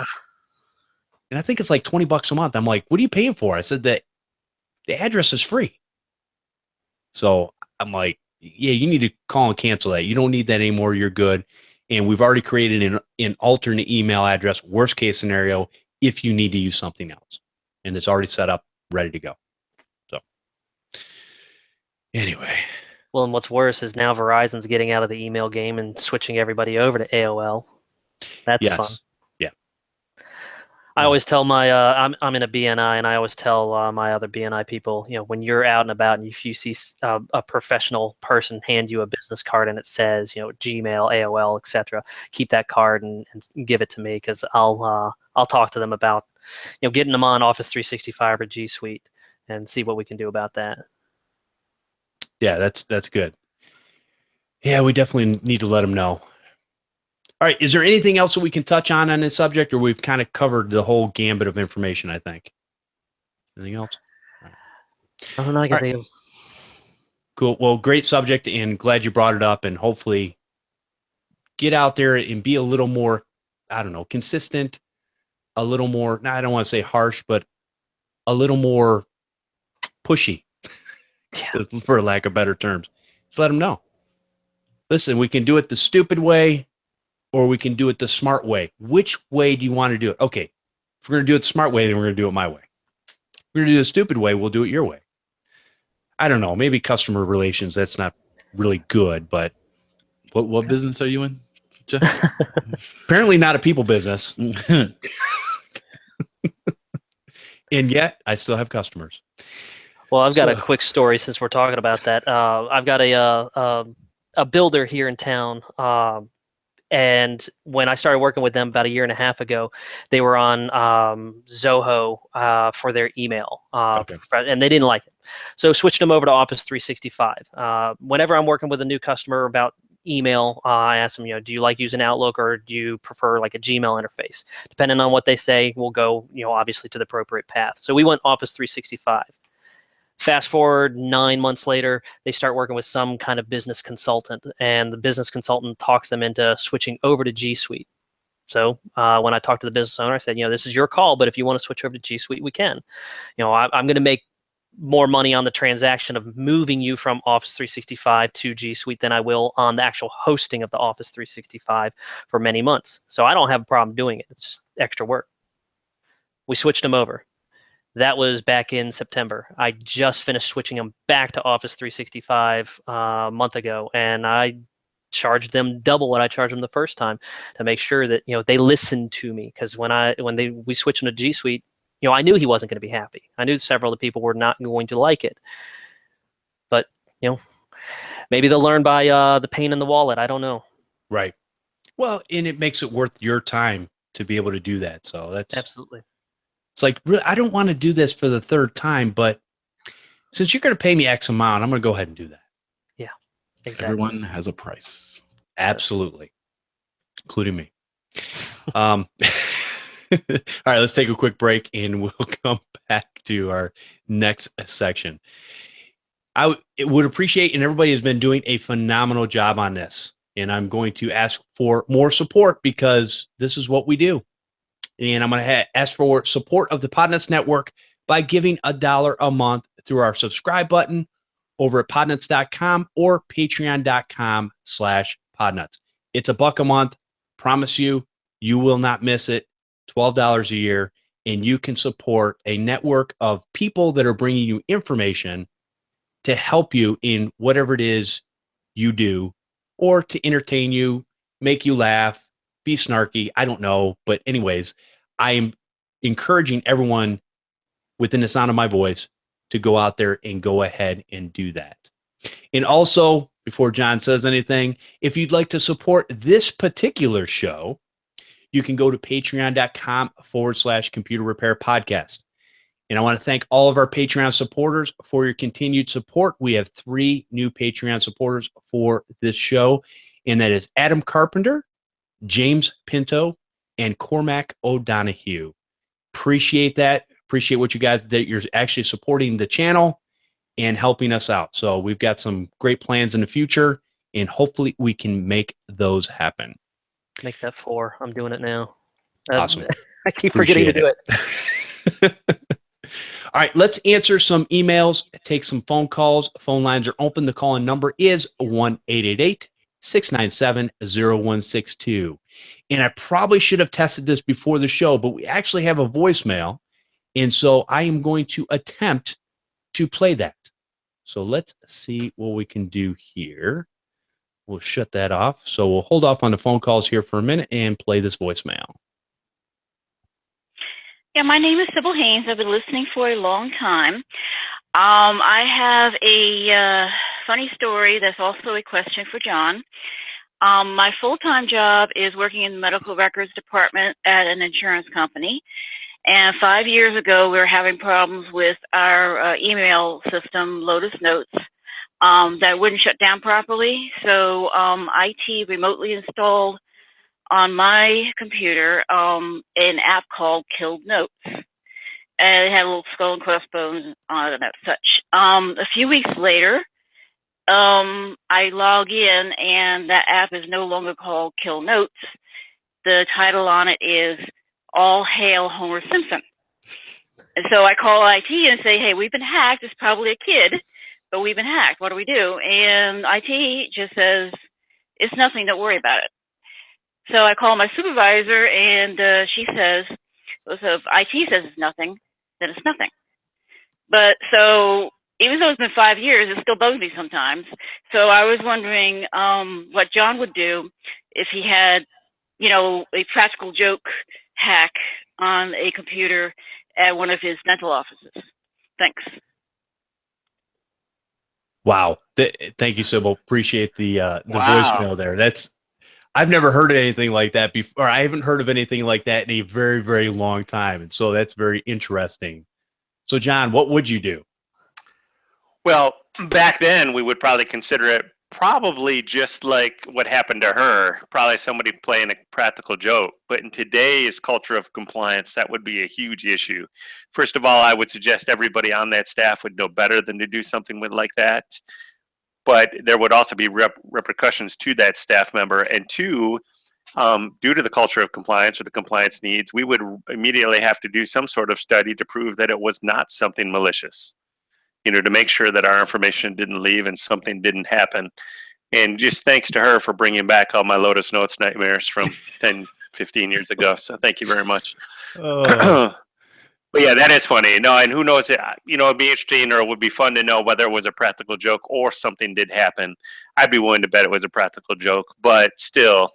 And I think it's like $20 a month. I'm like, what are you paying for? I said that the address is free. So I'm like, yeah, you need to call and cancel that. You don't need that anymore. You're good. And we've already created an alternate email address, worst case scenario, if you need to use something else. And it's already set up, ready to go. So anyway. Well, and what's worse is now Verizon's getting out of the email game and switching everybody over to AOL. That's fun. Yeah. I always tell my I'm in a BNI, and I always tell my other BNI people, when you're out and about, and if you see a professional person hand you a business card and it says, Gmail, AOL, etc., keep that card and give it to me because I'll talk to them about getting them on Office 365 or G Suite and see what we can do about that. Yeah, that's good. Yeah, we definitely need to let them know. All right. Is there anything else that we can touch on this subject, or we've kind of covered the whole gambit of information, I think? Anything else? I don't know. I can think of. Cool. Well, great subject, and glad you brought it up, and hopefully get out there and be a little more, I don't know, consistent, a little more, I don't want to say harsh, but a little more pushy, for lack of better terms. Just let them know. Listen, we can do it the stupid way, or we can do it the smart way. Which way do you want to do it? Okay, if we're going to do it the smart way, then we're going to do it my way. If we're going to do it the stupid way, we'll do it your way. I don't know. Maybe customer relations, that's not really good, but. What business are you in, Jeff? Apparently not a people business. And yet, I still have customers. Well, I've got a quick story since we're talking about that. I've got a builder here in town. And when I started working with them about 1.5 years ago, they were on Zoho for their email, and they didn't like it. So switched them over to Office 365. Whenever I'm working with a new customer about email, I ask them, do you like using Outlook or do you prefer like a Gmail interface? Depending on what they say, we'll go, obviously to the appropriate path. So we went Office 365. Fast forward 9 months later, they start working with some kind of business consultant, and the business consultant talks them into switching over to G Suite. So when I talked to the business owner, I said, this is your call, but if you want to switch over to G Suite, we can. I'm going to make more money on the transaction of moving you from Office 365 to G Suite than I will on the actual hosting of the Office 365 for many months. So I don't have a problem doing it. It's just extra work. We switched them over. That was back in September. I just finished switching them back to Office 365 a month ago, and I charged them double what I charged them the first time to make sure that they listened to me. Because we switched them to G Suite, I knew he wasn't going to be happy. I knew several of the people were not going to like it. But maybe they'll learn by the pain in the wallet. I don't know. Right. Well, and it makes it worth your time to be able to do that. So that's absolutely. It's like, I don't want to do this for the third time, but since you're going to pay me X amount, I'm going to go ahead and do that. Yeah, exactly. Everyone has a price. Absolutely. Including me. All right, let's take a quick break and we'll come back to our next section. I would appreciate, and everybody has been doing a phenomenal job on this, and I'm going to ask for more support because this is what we do. And I'm going to ask for support of the Podnutz Network by giving $1 a month through our subscribe button over at podnutz.com or patreon.com/podnutz. It's $1 a month. Promise you, you will not miss it. $12 a year, and you can support a network of people that are bringing you information to help you in whatever it is you do, or to entertain you, make you laugh, be snarky. I don't know. But anyways, I am encouraging everyone within the sound of my voice to go out there and go ahead and do that. And also, before John says anything, if you'd like to support this particular show, you can go to patreon.com/computer repair podcast. And I want to thank all of our Patreon supporters for your continued support. We have 3 new Patreon supporters for this show, and that is Adam Carpenter, James Pinto, and Cormac O'Donohue. Appreciate that. Appreciate what you guys, that you're actually supporting the channel and helping us out. So we've got some great plans in the future, and hopefully we can make those happen. Make that 4. I'm doing it now. Awesome. I keep forgetting to do it. All right, let's answer some emails, take some phone calls. Phone lines are open. The call-in number is 1-888-697-0162. And I probably should have tested this before the show, but we actually have a voicemail. And so I am going to attempt to play that. So let's see what we can do here. We'll shut that off. So we'll hold off on the phone calls here for a minute and play this voicemail. Yeah, my name is Sybil Haynes. I've been listening for a long time. I have a funny story that's also a question for John. My full-time job is working in the medical records department at an insurance company. And 5 years ago, we were having problems with our email system, Lotus Notes, that wouldn't shut down properly. So IT remotely installed on my computer an app called Killed Notes. And it had a little skull and crossbones on it and such. A few weeks later, I log in, and that app is no longer called Kill Notes. The title on it is All Hail Homer Simpson. And so I call IT and say, hey, we've been hacked. It's probably a kid, but we've been hacked. What do we do? And IT just says, it's nothing. Don't worry about it. So I call my supervisor, and she says, so if IT says it's nothing, then it's nothing. But so even though it's been 5 years, it still bugs me sometimes. So I was wondering what John would do if he had, a practical joke hack on a computer at one of his dental offices. Thanks. Wow. Thank you, Sybil. Appreciate the voicemail there. I've never heard of anything like that before. I haven't heard of anything like that in a very, very long time. And so that's very interesting. So, John, what would you do? Well, back then we would probably consider it probably just like what happened to her, probably somebody playing a practical joke. But in today's culture of compliance, that would be a huge issue. First of all, I would suggest everybody on that staff would know better than to do something like that. But there would also be repercussions to that staff member. And 2, due to the culture of compliance or the compliance needs, we would immediately have to do some sort of study to prove that it was not something malicious, to make sure that our information didn't leave and something didn't happen. And just thanks to her for bringing back all my Lotus Notes nightmares from 10, 15 years ago. So thank you very much. Oh. But yeah, that is funny. No, and who knows? It'd be interesting, or it would be fun to know whether it was a practical joke or something did happen. I'd be willing to bet it was a practical joke, but still,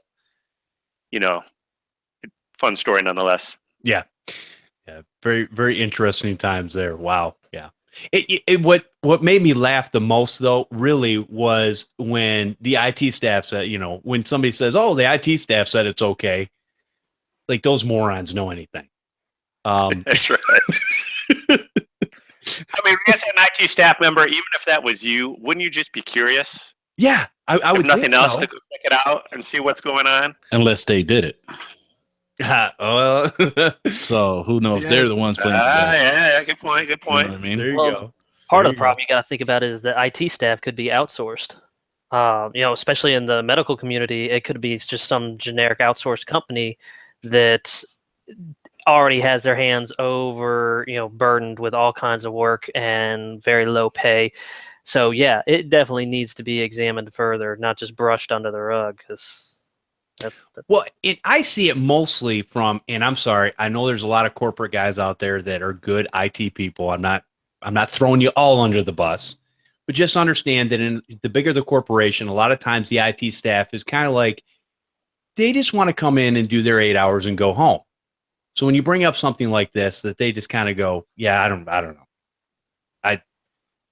fun story nonetheless. Yeah. Very, very interesting times there. Wow. Yeah. What made me laugh the most though, really, was when the IT staff said, when somebody says, "Oh, the IT staff said it's okay," like those morons know anything. That's right. I mean, as an IT staff member, even if that was you, wouldn't you just be curious? Yeah, I would. If nothing think else, so. to go check it out and see what's going on. Unless they did it. Oh, So who knows? Yeah. They're the ones playing. Yeah, good point. Good You know point. what I mean? there you Well, go. Part There of you the problem you got to think about is that IT staff could be outsourced. Especially in the medical community, it could be just some generic outsourced company that already has their hands over, burdened with all kinds of work and very low pay. So yeah, it definitely needs to be examined further, not just brushed under the rug. Because Well, I see it mostly from, and I'm sorry, I know there's a lot of corporate guys out there that are good IT people. I'm not throwing you all under the bus, but just understand that in the bigger the corporation, a lot of times the IT staff is kind of like, they just want to come in and do their 8 hours and go home. So when you bring up something like this, that they just kind of go, yeah, I don't know.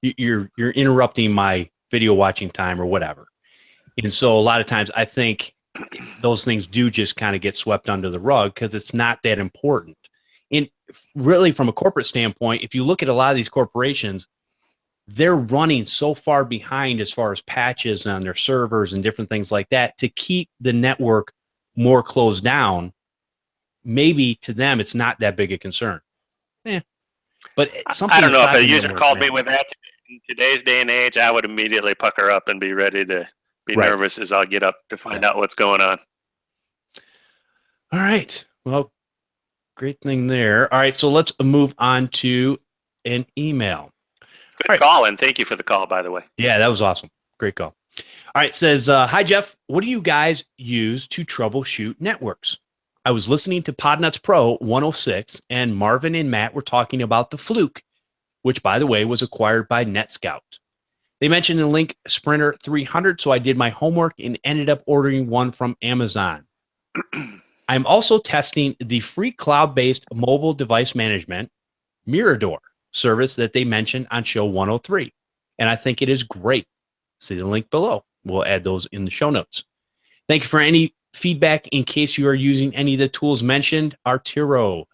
You're interrupting my video watching time or whatever. And so a lot of times I think those things do just kind of get swept under the rug because it's not that important. And really, from a corporate standpoint, if you look at a lot of these corporations, they're running so far behind as far as patches on their servers and different things like that to keep the network more closed down. Maybe to them, it's not that big a concern. But something I don't know if inside a the user network, called man. me with that in today's day and age. I would immediately pucker up and be ready to be Right. nervous as I'll get up to find out what's going on. All right. Well, great thing there. All right. So let's move on to an email. Good All right. call, and thank you for the call, by the way. Yeah, that was awesome. Great call. All right. It says, hi, Jeff. What do you guys use to troubleshoot networks? I was listening to Podnutz Pro 106, and Marvin and Matt were talking about the Fluke, which, by the way, was acquired by NetScout. They mentioned the Link Sprinter 300, so I did my homework and ended up ordering one from Amazon. I'm also testing the free cloud-based mobile device management Mirador service that they mentioned on show 103, and I think it is great. See the link below. We'll add those in the show notes. Thank you for any feedback in case you are using any of the tools mentioned. Arturo,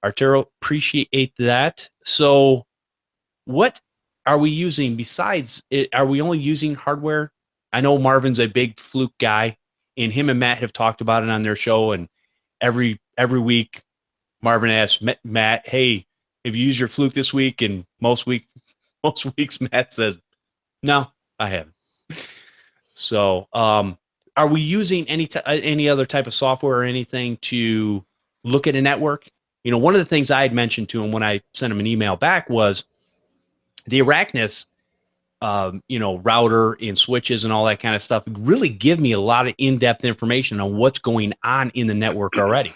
appreciate that. So what are we using besides it? Are we only using hardware? I know Marvin's a big Fluke guy, and him and Matt have talked about it on their show. And every week, Marvin asks Matt, "Hey, have you used your Fluke this week?" And most weeks, Matt says, "No, I haven't." So, are we using any other type of software or anything to look at a network? One of the things I had mentioned to him when I sent him an email back was the Arachnus, router and switches and all that kind of stuff really give me a lot of in-depth information on what's going on in the network already.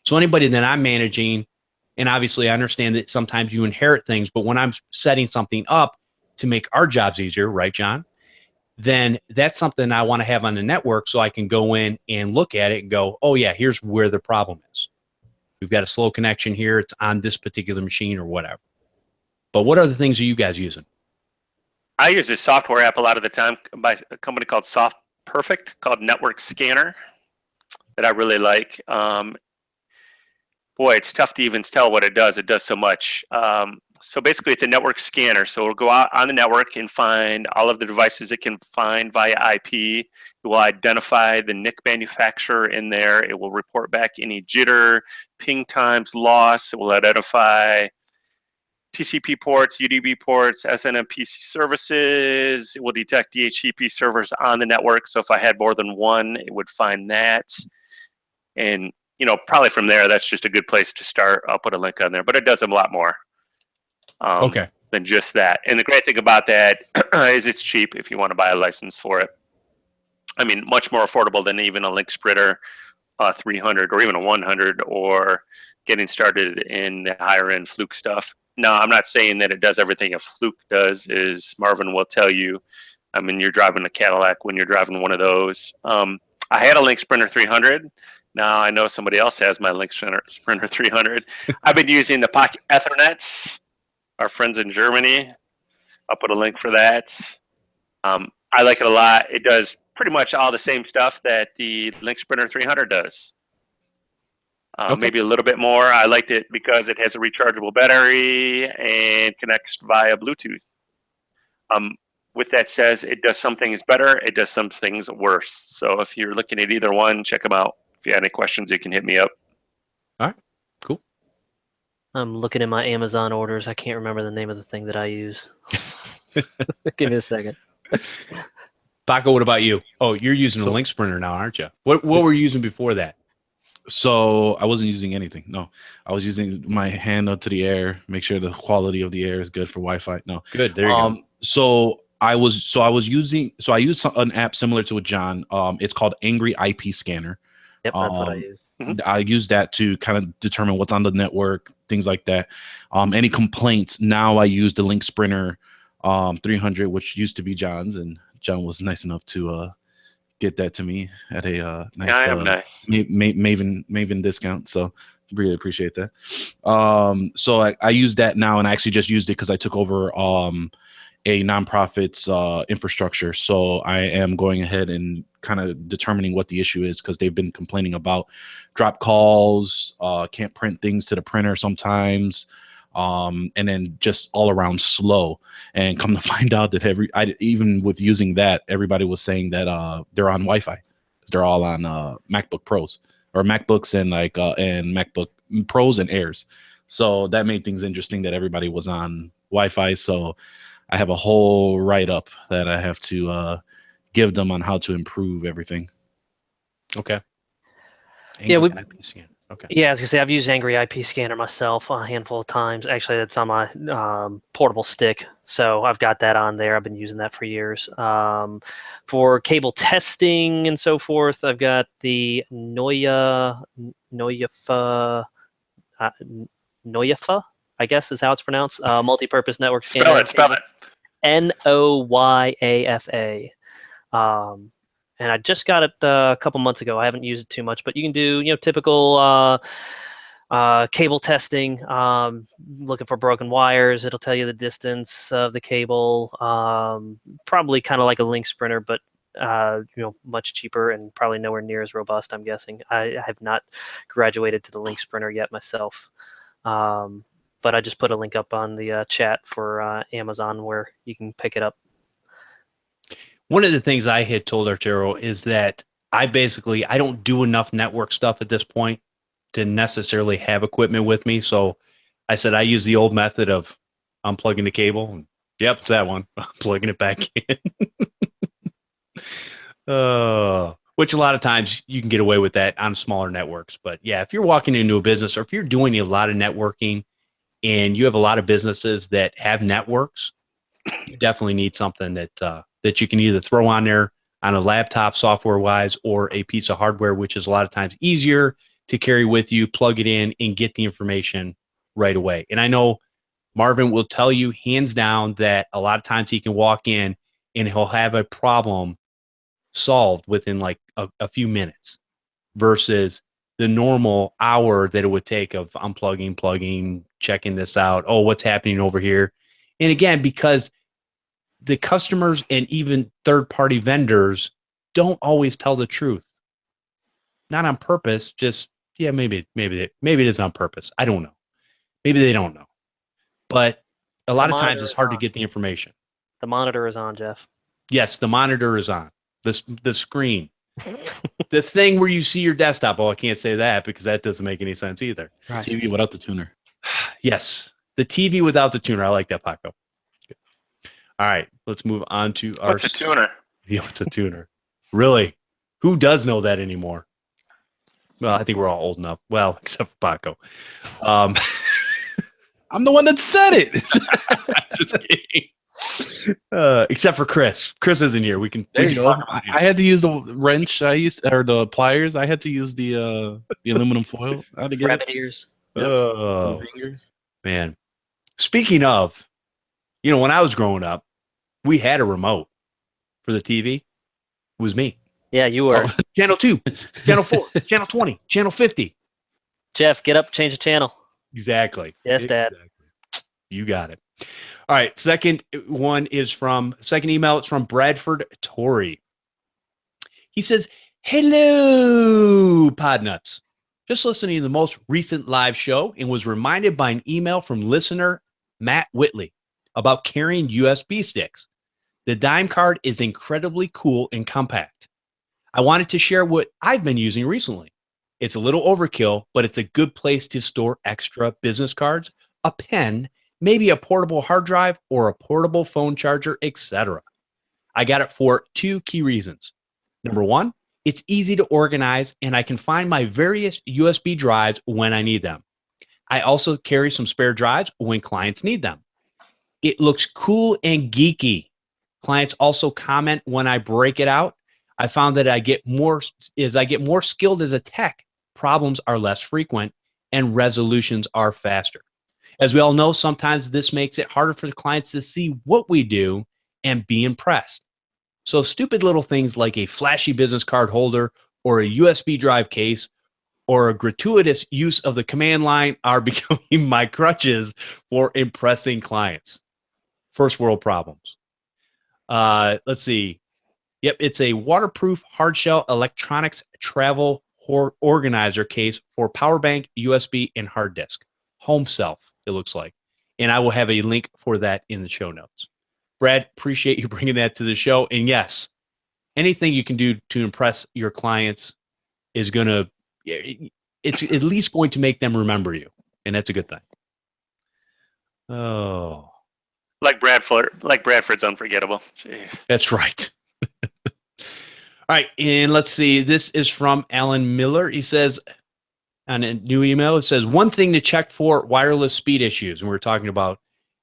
So anybody that I'm managing, and obviously I understand that sometimes you inherit things, but when I'm setting something up to make our jobs easier, right, John? Then that's something I want to have on the network so I can go in and look at it and go, oh yeah, here's where the problem is. We've got a slow connection here. It's on this particular machine or whatever. But what other things are you guys using? I use a software app a lot of the time by a company called Soft Perfect, called Network Scanner, that I really like. Boy, it's tough to even tell what it does. It does so much. So basically, it's a network scanner. So it'll go out on the network and find all of the devices it can find via IP. It will identify the NIC manufacturer in there. It will report back any jitter, ping times, loss. It will identify TCP ports, UDP ports, SNMPC services. It will detect DHCP servers on the network. So if I had more than one, it would find that. And, probably from there, that's just a good place to start. I'll put a link on there, but it does a lot more than just that. And the great thing about that is it's cheap if you want to buy a license for it. I mean, much more affordable than even a Link Spreader 300 or even a 100, or getting started in the higher end Fluke stuff. Now, I'm not saying that it does everything a Fluke does, as Marvin will tell you. I mean, you're driving a Cadillac when you're driving one of those. I had a Link Sprinter 300. Now I know somebody else has my Link Sprinter 300. I've been using the Pocket Ethernets, our friends in Germany. I'll put a link for that. I like it a lot. It does pretty much all the same stuff that the Link Sprinter 300 does. Maybe a little bit more. I liked it because it has a rechargeable battery and connects via Bluetooth. With that said, it does some things better. It does some things worse. So if you're looking at either one, check them out. If you have any questions, you can hit me up. All right, cool. I'm looking at my Amazon orders. I can't remember the name of the thing that I use. Give me a second. Paco, what about you? Oh, you're using a Link Sprinter now, aren't you? What were you using before that? So I wasn't using anything. No, I was using my hand up to the air, make sure the quality of the air is good for Wi-Fi. No, good. There you go. I used an app similar to what John. It's called Angry IP Scanner. Yep, that's what I use. I use that to kind of determine what's on the network, things like that. Any complaints? Now I use the Link Sprinter 300, which used to be John's, and John was nice enough to get that to me at a nice Maven discount. So really appreciate that. So I use that now, and I actually just used it because I took over a nonprofit's infrastructure. So I am going ahead and kind of determining what the issue is, because they've been complaining about drop calls, can't print things to the printer sometimes, and then just all around slow. And come to find out that even with using that, everybody was saying that they're on Wi-Fi. They're all on MacBook Pros or MacBooks and and MacBook Pros and Airs. So that made things interesting that everybody was on Wi-Fi. So I have a whole write-up that I have to give them on how to improve everything. Okay. Yeah, IP scan. Okay. Yeah, I was gonna say I've used Angry IP Scanner myself a handful of times. Actually, that's on my portable stick, so I've got that on there. I've been using that for years. For cable testing and so forth, I've got the Noyafa, I guess is how it's pronounced. Multi-purpose network scanner. Spell it. Noyafa. And I just got it a couple months ago. I haven't used it too much, but you can do typical cable testing. Looking for broken wires, it'll tell you the distance of the cable. Probably kind of like a Link Sprinter, but much cheaper and probably nowhere near as robust, I'm guessing. I have not graduated to the Link Sprinter yet myself. But I just put a link up on the chat for Amazon where you can pick it up. One of the things I had told Arturo is that I don't do enough network stuff at this point to necessarily have equipment with me. So I said I use the old method of unplugging the cable. And, yep, it's that one. Plugging it back in. Which a lot of times you can get away with that on smaller networks. But yeah, if you're walking into a business or if you're doing a lot of networking and you have a lot of businesses that have networks, you definitely need something that you can either throw on there on a laptop software-wise or a piece of hardware, which is a lot of times easier to carry with you, plug it in, and get the information right away. And I know Marvin will tell you hands down that a lot of times he can walk in and he'll have a problem solved within like a few minutes versus the normal hour that it would take of unplugging, plugging, checking this out. Oh, what's happening over here? And again, because the customers and even third-party vendors don't always tell the truth. Not on purpose, just, yeah, maybe it is on purpose. I don't know. Maybe they don't know. But a lot of times it's hard to get the information. The monitor is on, Jeff. Yes, the monitor is on. The screen. The thing where you see your desktop. Oh, I can't say that because that doesn't make any sense either. Right. TV without the tuner. Yes, the TV without the tuner. I like that, Paco. Good. All right, let's move on to our... What's a tuner? Yeah, what's a tuner? Really? Who does know that anymore? Well, I think we're all old enough. Well, except for Paco. Um, I'm the one that said it. just kidding. Except for Chris. Chris isn't here. We can. There we you can go. talk about him. I had to use the wrench. Or the pliers. I had to use the aluminum foil. I had to get Rabbit ears. Oh, the fingers. man. Speaking of, when I was growing up, we had a remote for the TV. It was me. Yeah, you were. Oh. Channel 2, Channel 4, Channel 20, Channel 50. Jeff, get up, change the channel. Exactly. Yes, Dad. Exactly. You got it. All right. Second email. It's from Bradford Torrey. He says, "Hello, Podnutz. Just listening to the most recent live show and was reminded by an email from listener Matt Whitley about carrying USB sticks. The Dime card is incredibly cool and compact. I wanted to share what I've been using recently. It's a little overkill, but it's a good place to store extra business cards, a pen, maybe a portable hard drive or a portable phone charger, etc. I got it for 2 key reasons. Number 1, it's easy to organize and I can find my various USB drives when I need them. I also carry some spare drives when clients need them. It looks cool and geeky. Clients also comment when I break it out. I found that I get more skilled as a tech, problems are less frequent and resolutions are faster. As we all know, sometimes this makes it harder for the clients to see what we do and be impressed. So stupid little things like a flashy business card holder or a USB drive case or a gratuitous use of the command line are becoming my crutches for impressing clients. First world problems. Let's see. Yep, it's a waterproof hardshell electronics travel organizer case for power bank, USB, and hard disk. Home self, it looks like. And I will have a link for that in the show notes. Brad, appreciate you bringing that to the show. And yes, anything you can do to impress your clients is going to, it's at least going to make them remember you. And that's a good thing. Oh. Like Bradford's unforgettable. Jeez. That's right. All right, and let's see. This is from Alan Miller. He says on a new email, it says, one thing to check for wireless speed issues. And we're talking about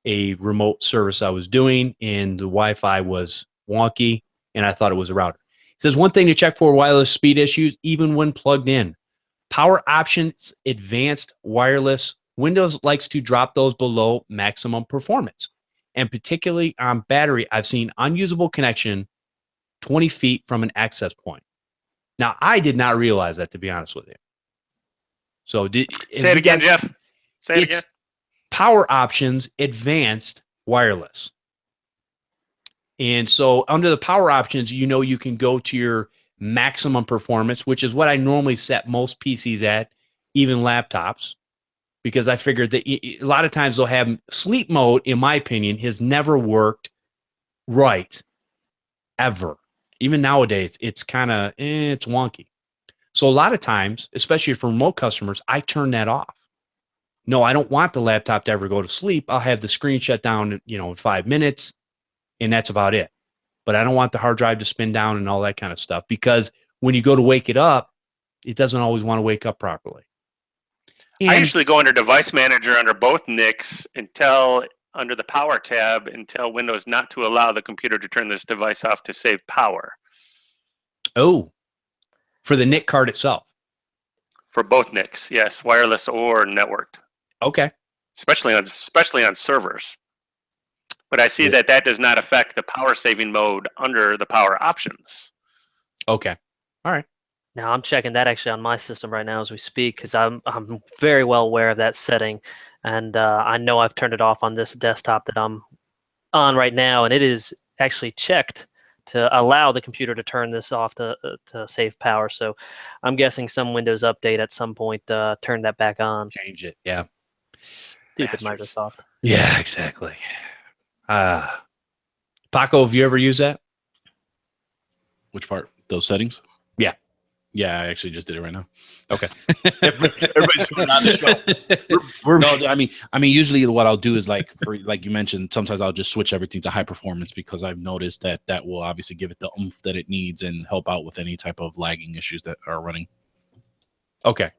a remote service I was doing, and the Wi-Fi was wonky, and I thought it was a router. It says, one thing to check for wireless speed issues, even when plugged in. Power options, advanced wireless. Windows likes to drop those below maximum performance. And particularly on battery, I've seen unusable connection 20 feet from an access point. Now, I did not realize that, to be honest with you. So say it again, Jeff. Say it again. Power options, advanced wireless. And so under the power options, you can go to your maximum performance, which is what I normally set most PCs at, even laptops, because I figured that a lot of times they'll have sleep mode, in my opinion, has never worked right, ever. Even nowadays, it's kind of, it's wonky. So a lot of times, especially for remote customers, I turn that off. No, I don't want the laptop to ever go to sleep. I'll have the screen shut down, in 5 minutes, and that's about it. But I don't want the hard drive to spin down and all that kind of stuff, because when you go to wake it up, it doesn't always want to wake up properly. And I usually go under Device Manager under both NICs under the Power tab and tell Windows not to allow the computer to turn this device off to save power. Oh, for the NIC card itself. For both NICs, yes, wireless or networked. Okay. Especially on servers. But I see that does not affect the power saving mode under the power options. Okay. All right. Now I'm checking that actually on my system right now as we speak, because I'm very well aware of that setting, and I know I've turned it off on this desktop that I'm on right now, and it is actually checked to allow the computer to turn this off to save power. So I'm guessing some Windows update at some point turned that back on. Change it. Yeah. Stupid Bastards. Microsoft. Yeah, exactly. Paco, have you ever used that? Which part? Those settings? Yeah. Yeah, I actually just did it right now. Okay. Everybody's doing it on the show. No, I mean, usually what I'll do is like you mentioned, sometimes I'll just switch everything to high performance, because I've noticed that will obviously give it the oomph that it needs and help out with any type of lagging issues that are running. Okay.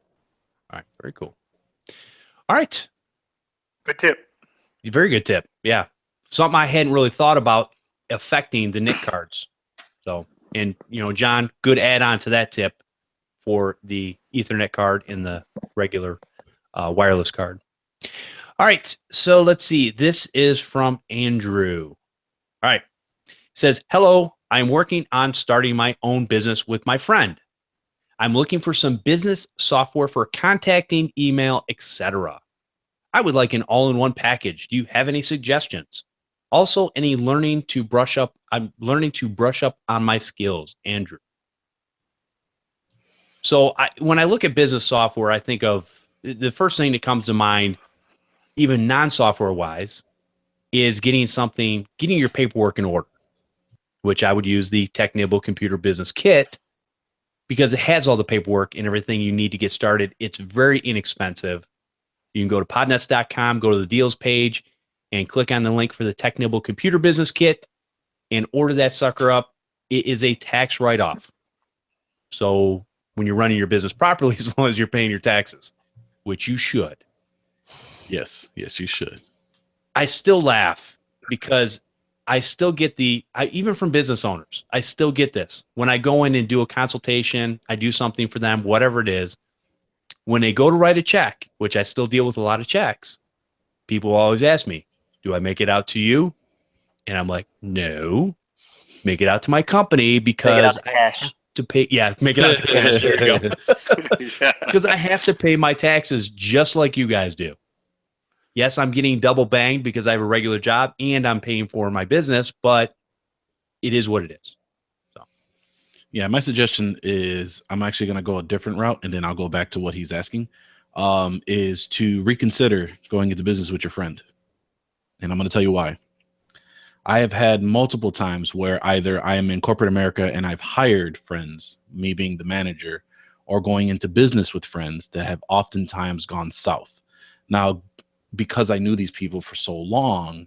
All right. Very cool. All right. Good tip. Very good tip. Yeah. Something I hadn't really thought about affecting the NIC cards. So, and John, good add on to that tip for the Ethernet card and the regular wireless card. All right. So let's see. This is from Andrew. All right. It says, hello, I'm working on starting my own business with my friend. I'm looking for some business software for contacting, email, etc. I would like an all-in-one package. Do you have any suggestions? Also, any learning to brush up. I'm learning to brush up on my skills, Andrew. So when I look at business software, I think of the first thing that comes to mind, even non-software wise, is getting your paperwork in order, which I would use the TechNibble Computer Business Kit because it has all the paperwork and everything you need to get started. It's very inexpensive. You can go to podnutz.com, go to the deals page, and click on the link for the TechNibble Computer Business Kit and order that sucker up. It is a tax write-off. So when you're running your business properly, as long as you're paying your taxes, which you should. Yes, you should. I still laugh because I still get even from business owners, I still get this. When I go in and do a consultation, I do something for them, whatever it is. When they go to write a check, which I still deal with a lot of checks, people always ask me, do I make it out to you? And I'm like, no, make it out to my company because I have to pay. Yeah, make it out to cash. There you go. Because I have to pay my taxes just like you guys do. Yes, I'm getting double banged because I have a regular job and I'm paying for my business, but it is what it is. So, yeah, my suggestion is I'm actually going to go a different route, and then I'll go back to what he's asking, is to reconsider going into business with your friend. And I'm going to tell you why. I have had multiple times where either I am in corporate America and I've hired friends, me being the manager, or going into business with friends that have oftentimes gone south. Now, because I knew these people for so long,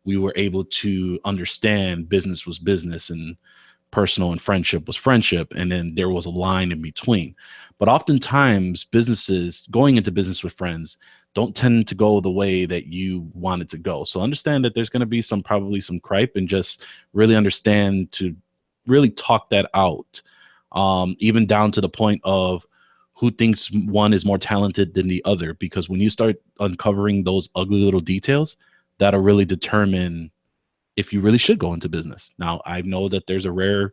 we were able to understand business was business and personal and friendship was friendship. And then there was a line in between. But oftentimes businesses going into business with friends don't tend to go the way that you want it to go. So understand that there's going to be probably some gripe, and just really understand to really talk that out. Even down to the point of who thinks one is more talented than the other, because when you start uncovering those ugly little details, that'll really determine if you really should go into business. Now, I know that there's a rare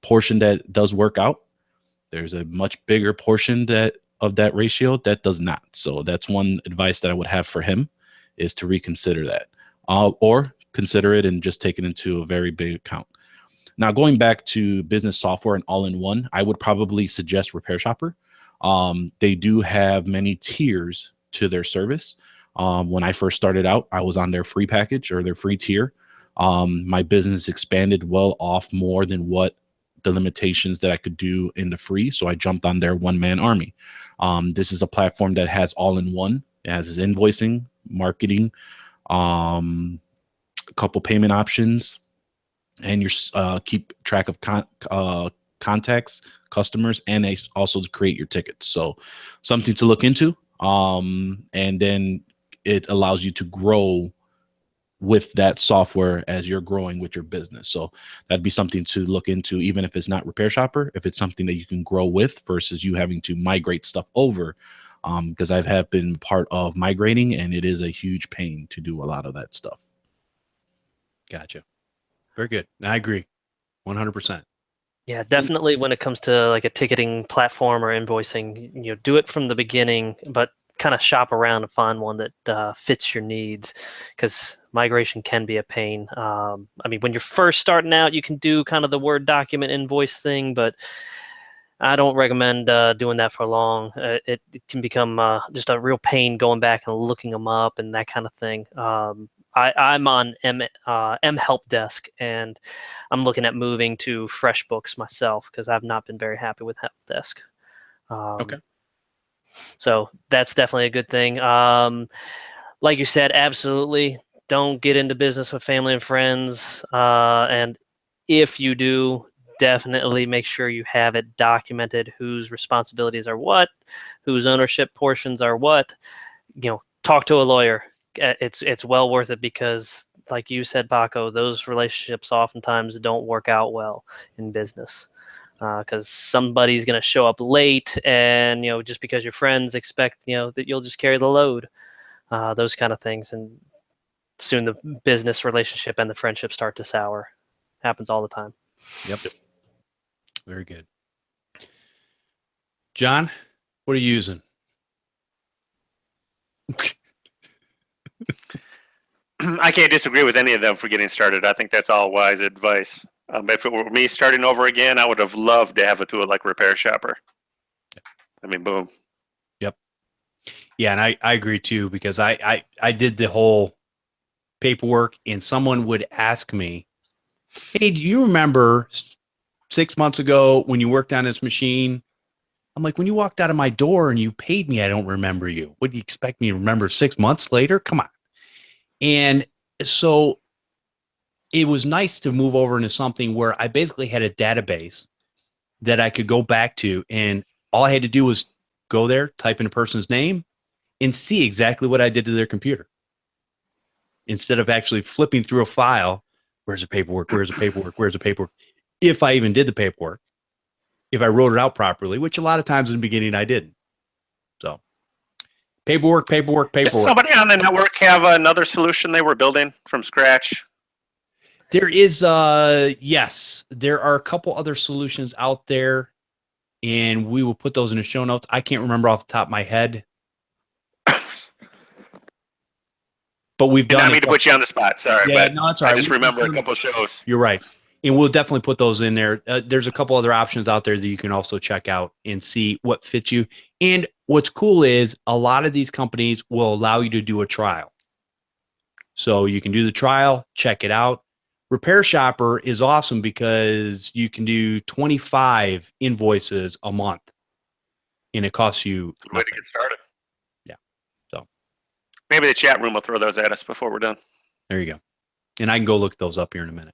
portion that does work out. There's a much bigger portion of that ratio that does not. So that's one advice that I would have for him, is to reconsider that, or consider it and just take it into a very big account. Now, going back to business software and all-in-one, I would probably suggest Repair Shopper. They do have many tiers to their service. When I first started out, I was on their free package or their free tier. My business expanded well off more than what the limitations that I could do in the free. So I jumped on their one-man army. This is a platform that has all-in-one. It has its invoicing, marketing, a couple payment options, and you keep track of contacts, customers, and also to create your tickets. So something to look into. And then it allows you to grow with that software as you're growing with your business. So that'd be something to look into, even if it's not Repair Shopper, if it's something that you can grow with versus you having to migrate stuff over. Because I've been part of migrating, and it is a huge pain to do a lot of that stuff. Gotcha. Very good. I agree. 100%. Yeah, definitely when it comes to like a ticketing platform or invoicing, do it from the beginning, but kind of shop around and find one that fits your needs, because migration can be a pain. I mean, when you're first starting out, you can do kind of the Word document invoice thing, but I don't recommend doing that for long. It can become just a real pain going back and looking them up and that kind of thing. I'm on M Help Desk, and I'm looking at moving to FreshBooks myself because I've not been very happy with Help Desk. Okay. So that's definitely a good thing. Like you said, absolutely don't get into business with family and friends. And if you do, definitely make sure you have it documented whose responsibilities are what, whose ownership portions are what. Talk to a lawyer. It's well worth it because, like you said, Paco, those relationships oftentimes don't work out well in business because somebody's going to show up late, and just because your friends expect that you'll just carry the load, those kind of things, and soon the business relationship and the friendship start to sour. Happens all the time. Yep. Very good. John, what are you using? I can't disagree with any of them for getting started. I think that's all wise advice. If it were me starting over again, I would have loved to have a tool like Repair Shopper. I mean, boom. Yep. Yeah, and I agree too, because I did the whole paperwork, and someone would ask me, hey, do you remember 6 months ago when you worked on this machine? I'm like, when you walked out of my door and you paid me, I don't remember you. What do you expect me to remember 6 months later? Come on. And so it was nice to move over into something where I basically had a database that I could go back to, and all I had to do was go there, type in a person's name, and see exactly what I did to their computer. Instead of actually flipping through a file, where's the paperwork? Where's the paperwork? Where's the paperwork? If I even did the paperwork, if I wrote it out properly, which a lot of times in the beginning I didn't. So paperwork. Did somebody on the network have another solution they were building from scratch? There is, yes, there are a couple other solutions out there, and we will put those in the show notes. I can't remember off the top of my head, but we've done. I mean to put you on the spot. Sorry, yeah, but no, that's all right. I just remember a couple shows. You're right. And we'll definitely put those in there. There's a couple other options out there that you can also check out and see what fits you. And what's cool is a lot of these companies will allow you to do a trial. So you can do the trial, check it out. Repair Shopper is awesome because you can do 25 invoices a month, and it costs you Way to get started. Yeah. So maybe the chat room will throw those at us before we're done. there you go. And I can go look those up here in a minute.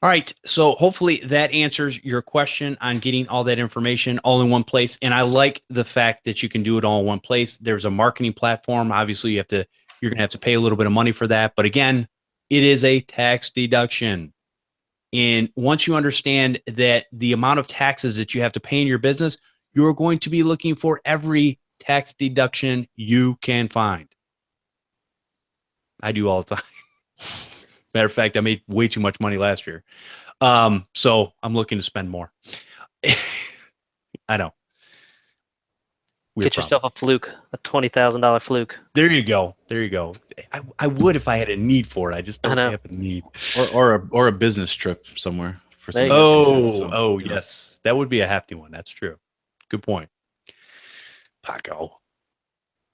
All right. So hopefully that answers your question on getting all that information all in one place. And I like the fact that you can do it all in one place. There's a marketing platform. Obviously, you're going to have to pay a little bit of money for that. But again, it is a tax deduction. And once you understand that the amount of taxes that you have to pay in your business, you're going to be looking for every tax deduction you can find. I do all the time. Matter of fact, I made way too much money last year. So I'm looking to spend more. I know. Get yourself a fluke, a $20,000 fluke. There you go. There you go. I would if I had a need for it. I just don't have a need. Or a business trip somewhere. For some yes. That would be a hefty one. That's true. Good point. Paco.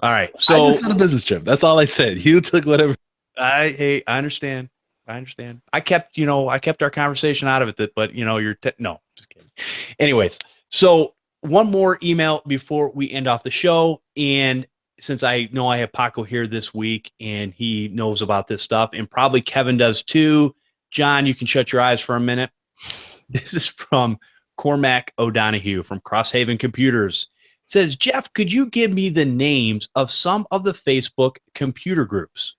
All right. So I just had a business trip. That's all I said. You took whatever. I understand. I kept our conversation out of it, but no, just kidding. Anyways, so one more email before we end off the show. And since I know I have Paco here this week and he knows about this stuff, and probably Kevin does too. John, you can shut your eyes for a minute. This is from Cormac O'Donohue from Crosshaven Computers. It says, Jeff, could you give me the names of some of the Facebook computer groups?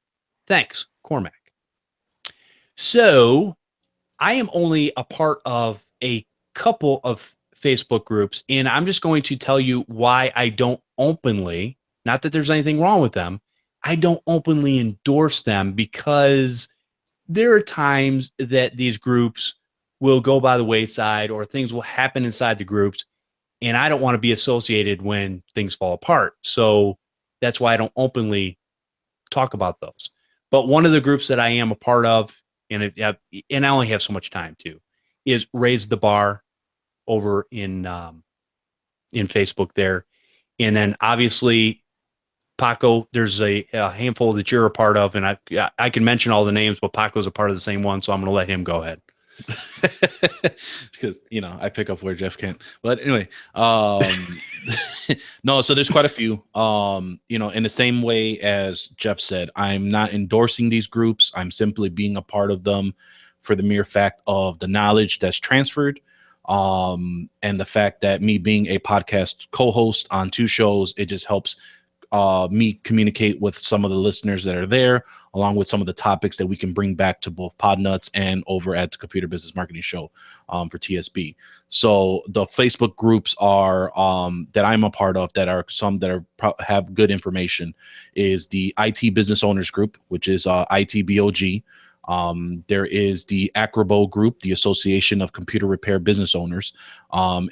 Thanks, Cormac. So I am only a part of a couple of Facebook groups, and I'm just going to tell you why I don't openly, not that there's anything wrong with them, I don't openly endorse them, because there are times that these groups will go by the wayside or things will happen inside the groups, and I don't want to be associated when things fall apart. So that's why I don't openly talk about those. But one of the groups that I am a part of, and I only have so much time too, is Raise the Bar over in Facebook there. And then obviously, Paco, there's a handful that you're a part of, and I can mention all the names, but Paco's a part of the same one, so I'm going to let him go ahead. Because I pick up where Jeff can't. But anyway, no, so there's quite a few. In the same way as Jeff said, I'm not endorsing these groups. I'm simply being a part of them for the mere fact of the knowledge that's transferred, and the fact that me being a podcast co-host on 2 shows, it just helps me communicate with some of the listeners that are there, along with some of the topics that we can bring back to both Podnutz and over at the Computer Business Marketing Show for TSB. So the Facebook groups are that I'm a part of, that are some that are have good information, is the IT Business Owners Group, which is ITBOG. There is the Acrobo Group, the Association of Computer Repair Business Owners.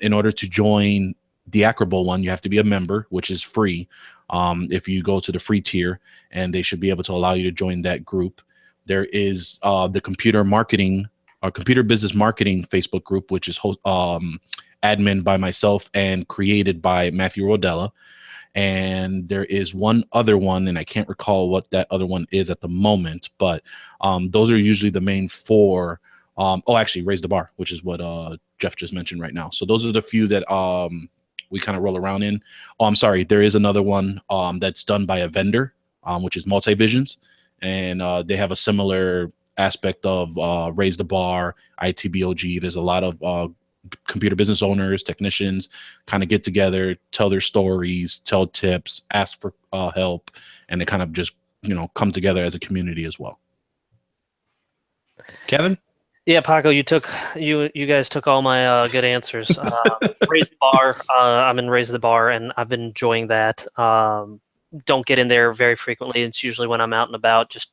In order to join the Acrobo one, you have to be a member, which is free. If you go to the free tier, and they should be able to allow you to join that group. There is the Computer Business Marketing Facebook group, which is admin by myself and created by Matthew Rodella. And there is one other one, and I can't recall what that other one is at the moment, but those are usually the main 4. Actually, Raise the Bar, which is what Jeff just mentioned right now. So those are the few that we kind of roll around in. Oh, I'm sorry. There is another one that's done by a vendor, which is Multivisions, and they have a similar aspect of Raise the Bar, ITBOG. There's a lot of computer business owners, technicians kind of get together, tell their stories, tell tips, ask for help, and they kind of just, come together as a community as well. Kevin? Yeah, Paco, you guys took all my good answers. Raise the Bar. I'm in Raise the Bar, and I've been enjoying that. Don't get in there very frequently. It's usually when I'm out and about, just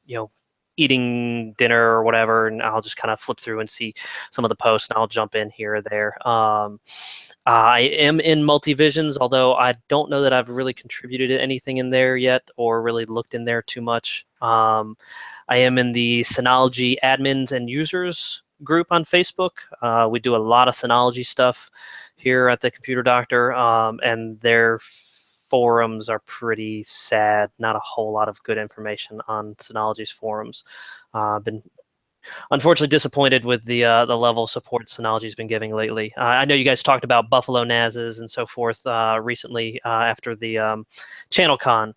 eating dinner or whatever, and I'll just kind of flip through and see some of the posts, and I'll jump in here or there. I am in Multivisions, although I don't know that I've really contributed anything in there yet or really looked in there too much. I am in the Synology admins and users group on Facebook. We do a lot of Synology stuff here at the Computer Doctor, and their forums are pretty sad. Not a whole lot of good information on Synology's forums. I've been unfortunately disappointed with the level of support Synology's been giving lately. I know you guys talked about Buffalo NASs and so forth recently after the ChannelCon.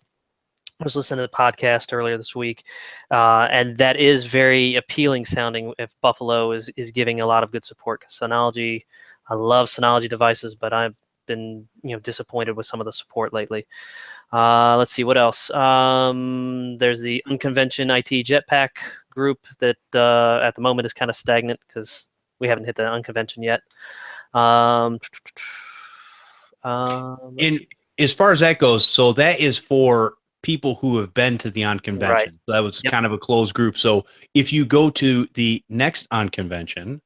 I was listening to the podcast earlier this week, and that is very appealing sounding if Buffalo is giving a lot of good support. Synology, I love Synology devices, but I've been disappointed with some of the support lately. Let's see what else. There's the Unconvention IT Jetpack group that at the moment is kind of stagnant because we haven't hit the Unconvention yet. And as far as that goes, so that is for people who have been to the Unconvention. Right. So that was Yep. kind of a closed group. So if you go to the next Unconvention,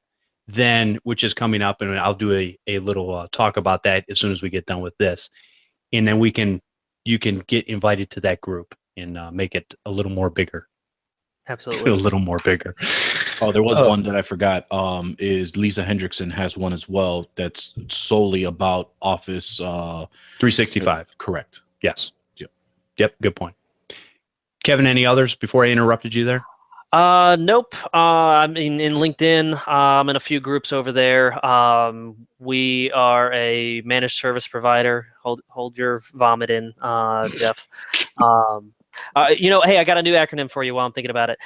then which is coming up, and I'll do a little talk about that as soon as we get done with this, and then you can get invited to that group and make it a little more bigger. Absolutely. A little more bigger. Oh, there was one that I forgot. Is Lisa Hendrickson has one as well that's solely about Office 365. Correct. Yes. Yep. Good point. Kevin, any others before I interrupted you there? Nope. I mean, in LinkedIn, I'm in a few groups over there. We are a managed service provider. Hold your vomit in, Jeff. Hey, I got a new acronym for you while I'm thinking about it.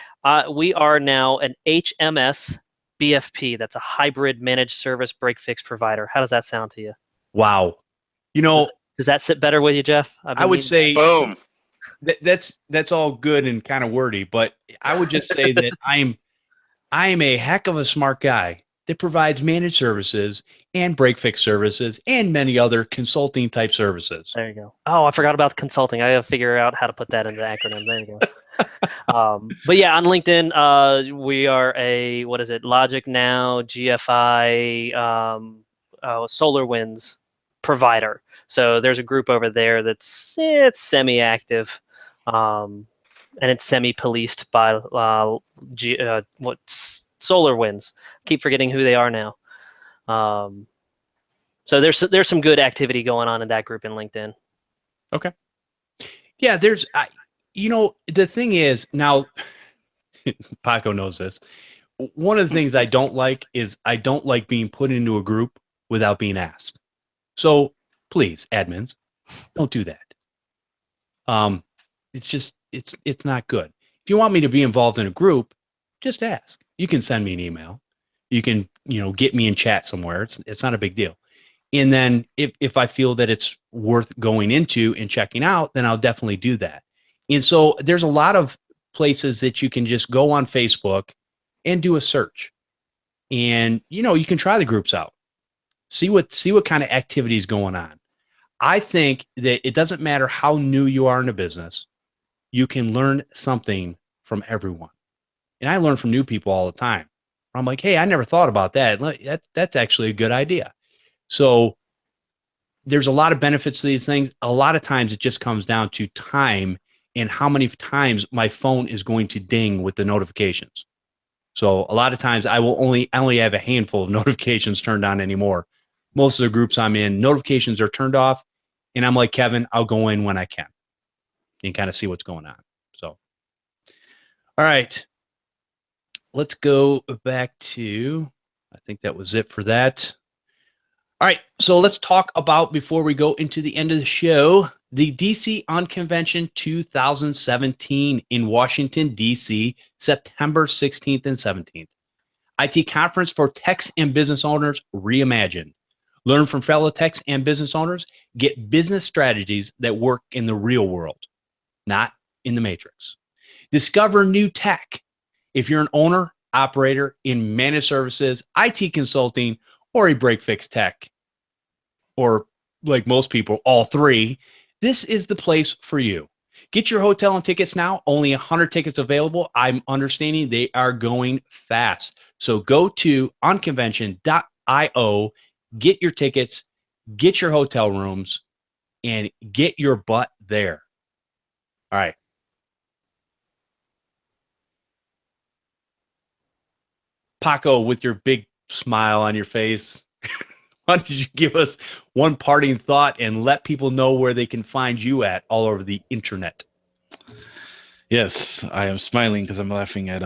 We are now an HMS BFP. That's a hybrid managed service break fix provider. How does that sound to you? Wow. Does that sit better with you, Jeff? I would say Boom. that's all good and kind of wordy, but I would just say that I am a heck of a smart guy that provides managed services and break fix services and many other consulting type services. There you go. Oh, I forgot about consulting. I got to figure out how to put that into the acronym. There you go. But yeah, on LinkedIn, we are a, Logic Now, GFI, SolarWinds provider. So there's a group over there that's it's semi-active, and it's semi-policed by SolarWinds. Keep forgetting who they are now. So there's some good activity going on in that group in LinkedIn. Okay. Yeah, the thing is now, Paco knows this. One of the things I don't like is I don't like being put into a group without being asked. So please, admins, don't do that. It's not good. If you want me to be involved in a group, just ask. You can send me an email. You can, get me in chat somewhere. It's not a big deal. And then if I feel that it's worth going into and checking out, then I'll definitely do that. And so there's a lot of places that you can just go on Facebook and do a search. And, you can try the groups out. See what kind of activity is going on. I think that it doesn't matter how new you are in a business, you can learn something from everyone. And I learn from new people all the time. I'm like, hey, I never thought about that. That's actually a good idea. So there's a lot of benefits to these things. A lot of times it just comes down to time and how many times my phone is going to ding with the notifications. So a lot of times I only have a handful of notifications turned on anymore. Most of the groups I'm in, notifications are turned off. And I'm like, Kevin, I'll go in when I can and kind of see what's going on. So, all right, let's go back to, I think that was it for that. All right, so let's talk about, before we go into the end of the show, the DC Unconvention 2017 in Washington, D.C., September 16th and 17th. IT conference for techs and business owners reimagined. Learn from fellow techs and business owners. Get business strategies that work in the real world, not in the matrix. Discover new tech. If you're an owner, operator in managed services, IT consulting, or a break-fix tech, or like most people, all three, this is the place for you. Get your hotel and tickets now. Only 100 tickets available. I'm understanding they are going fast. So go to unconvention.io, get your tickets, get your hotel rooms, and get your butt there. All right. Paco, with your big smile on your face, why don't you give us one parting thought and let people know where they can find you at all over the internet? Yes, I am smiling because I'm laughing at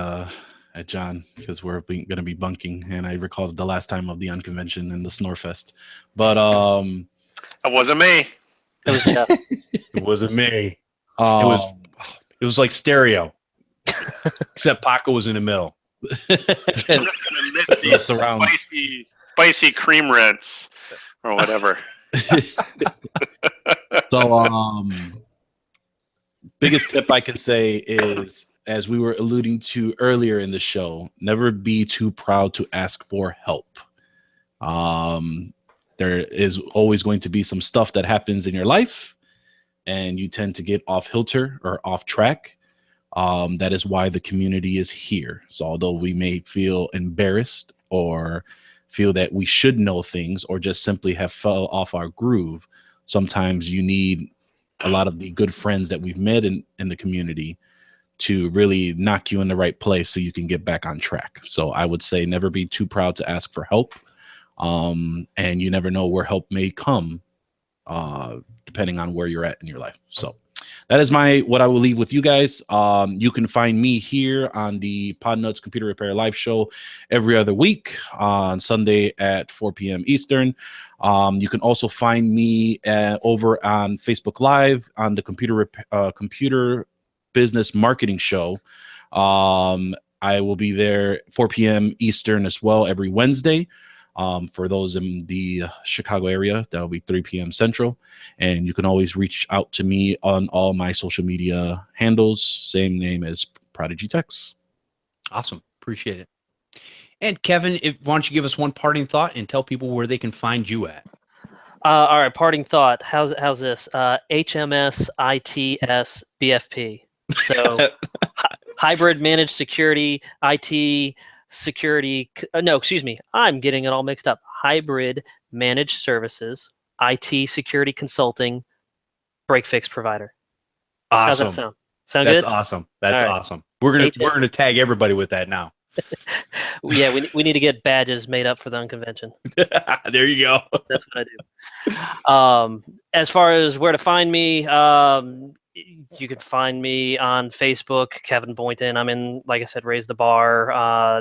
John, because we're going to be bunking, and I recalled the last time of the Unconvention and the Snorefest. But That wasn't me. It was Jeff. It wasn't me. It was like stereo, except Paco was in the middle. I'm just gonna miss these spicy cream rinse or whatever. So, biggest tip I can say is, as we were alluding to earlier in the show, never be too proud to ask for help. There is always going to be some stuff that happens in your life, and you tend to get off kilter or off track. That is why the community is here. So although we may feel embarrassed or feel that we should know things, or just simply have fell off our groove, sometimes you need a lot of the good friends that we've met in the community to really knock you in the right place so you can get back on track. So I would say never be too proud to ask for help. And you never know where help may come, depending on where you're at in your life. So that is what I will leave with you guys. You can find me here on the Podnutz Computer Repair Live Show every other week on Sunday at 4 p.m. Eastern. You can also find me over on Facebook Live on the Computer Business Marketing Show. I will be there 4 p.m. Eastern as well every Wednesday. For those in the Chicago area, that'll be 3 p.m. Central. And you can always reach out to me on all my social media handles, same name as ProdigyTeks. Awesome. Appreciate it. And Kevin, why don't you give us one parting thought and tell people where they can find you at? All right, parting thought. How's this? HMS ITS BFP. So hybrid managed security, IT security. No, excuse me. I'm getting it all mixed up. Hybrid managed services, IT security consulting, break fix provider. Awesome. How's that sound? Sound That's good? awesome. That's All right. awesome. We're gonna tag everybody with that now. Yeah, we need to get badges made up for the Unconvention. There you go. That's what I do. As far as where to find me, you can find me on Facebook, Kevin Boynton. I'm in, like I said, Raise the Bar. I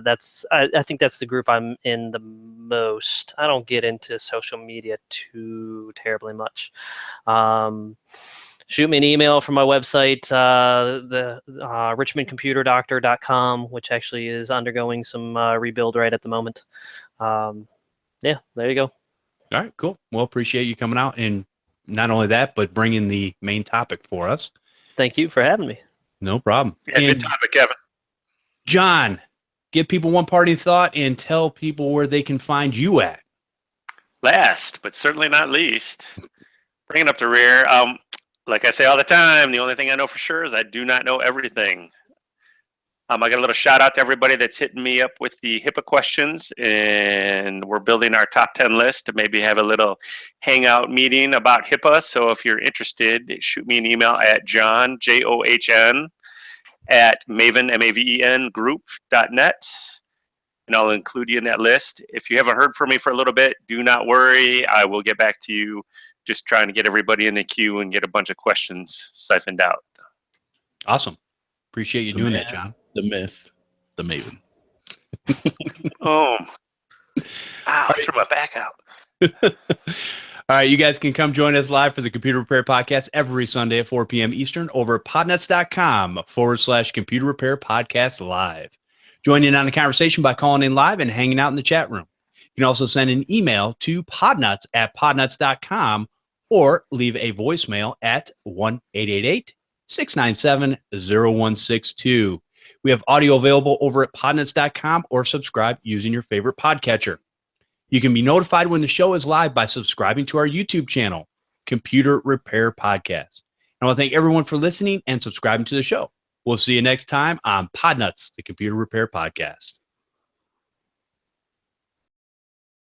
think that's the group I'm in the most. I don't get into social media too terribly much. shoot me an email from my website, the richmondcomputerdoctor.com, which actually is undergoing some rebuild right at the moment. Yeah, there you go. All right, cool. Well, appreciate you coming out, and not only that, but bringing the main topic for us. Thank you for having me. No problem. Yeah, good topic, Kevin. John, give people one parting thought and tell people where they can find you at. Last, but certainly not least, bringing up the rear. Like I say all the time, the only thing I know for sure is I do not know everything. I got a little shout out to everybody that's hitting me up with the HIPAA questions, and we're building our top 10 list to maybe have a little hangout meeting about HIPAA. So if you're interested, shoot me an email at John, JOHN, at Maven, MAVEN group.net, and I'll include you in that list. If you haven't heard from me for a little bit, do not worry. I will get back to you. Just trying to get everybody in the queue and get a bunch of questions siphoned out. Awesome. Appreciate you doing that, John. The myth, the Maven. Oh, ow, threw my back out. All right, you guys can come join us live for the Computer Repair Podcast every Sunday at 4 p.m. Eastern over at podnutz.com/Computer Repair Podcast Live. Join in on the conversation by calling in live and hanging out in the chat room. You can also send an email to podnutz@podnutz.com or leave a voicemail at 1-888-697-0162. We have audio available over at podnutz.com or subscribe using your favorite podcatcher. You can be notified when the show is live by subscribing to our YouTube channel, Computer Repair Podcast. I want to thank everyone for listening and subscribing to the show. We'll see you next time on Podnutz, the Computer Repair Podcast.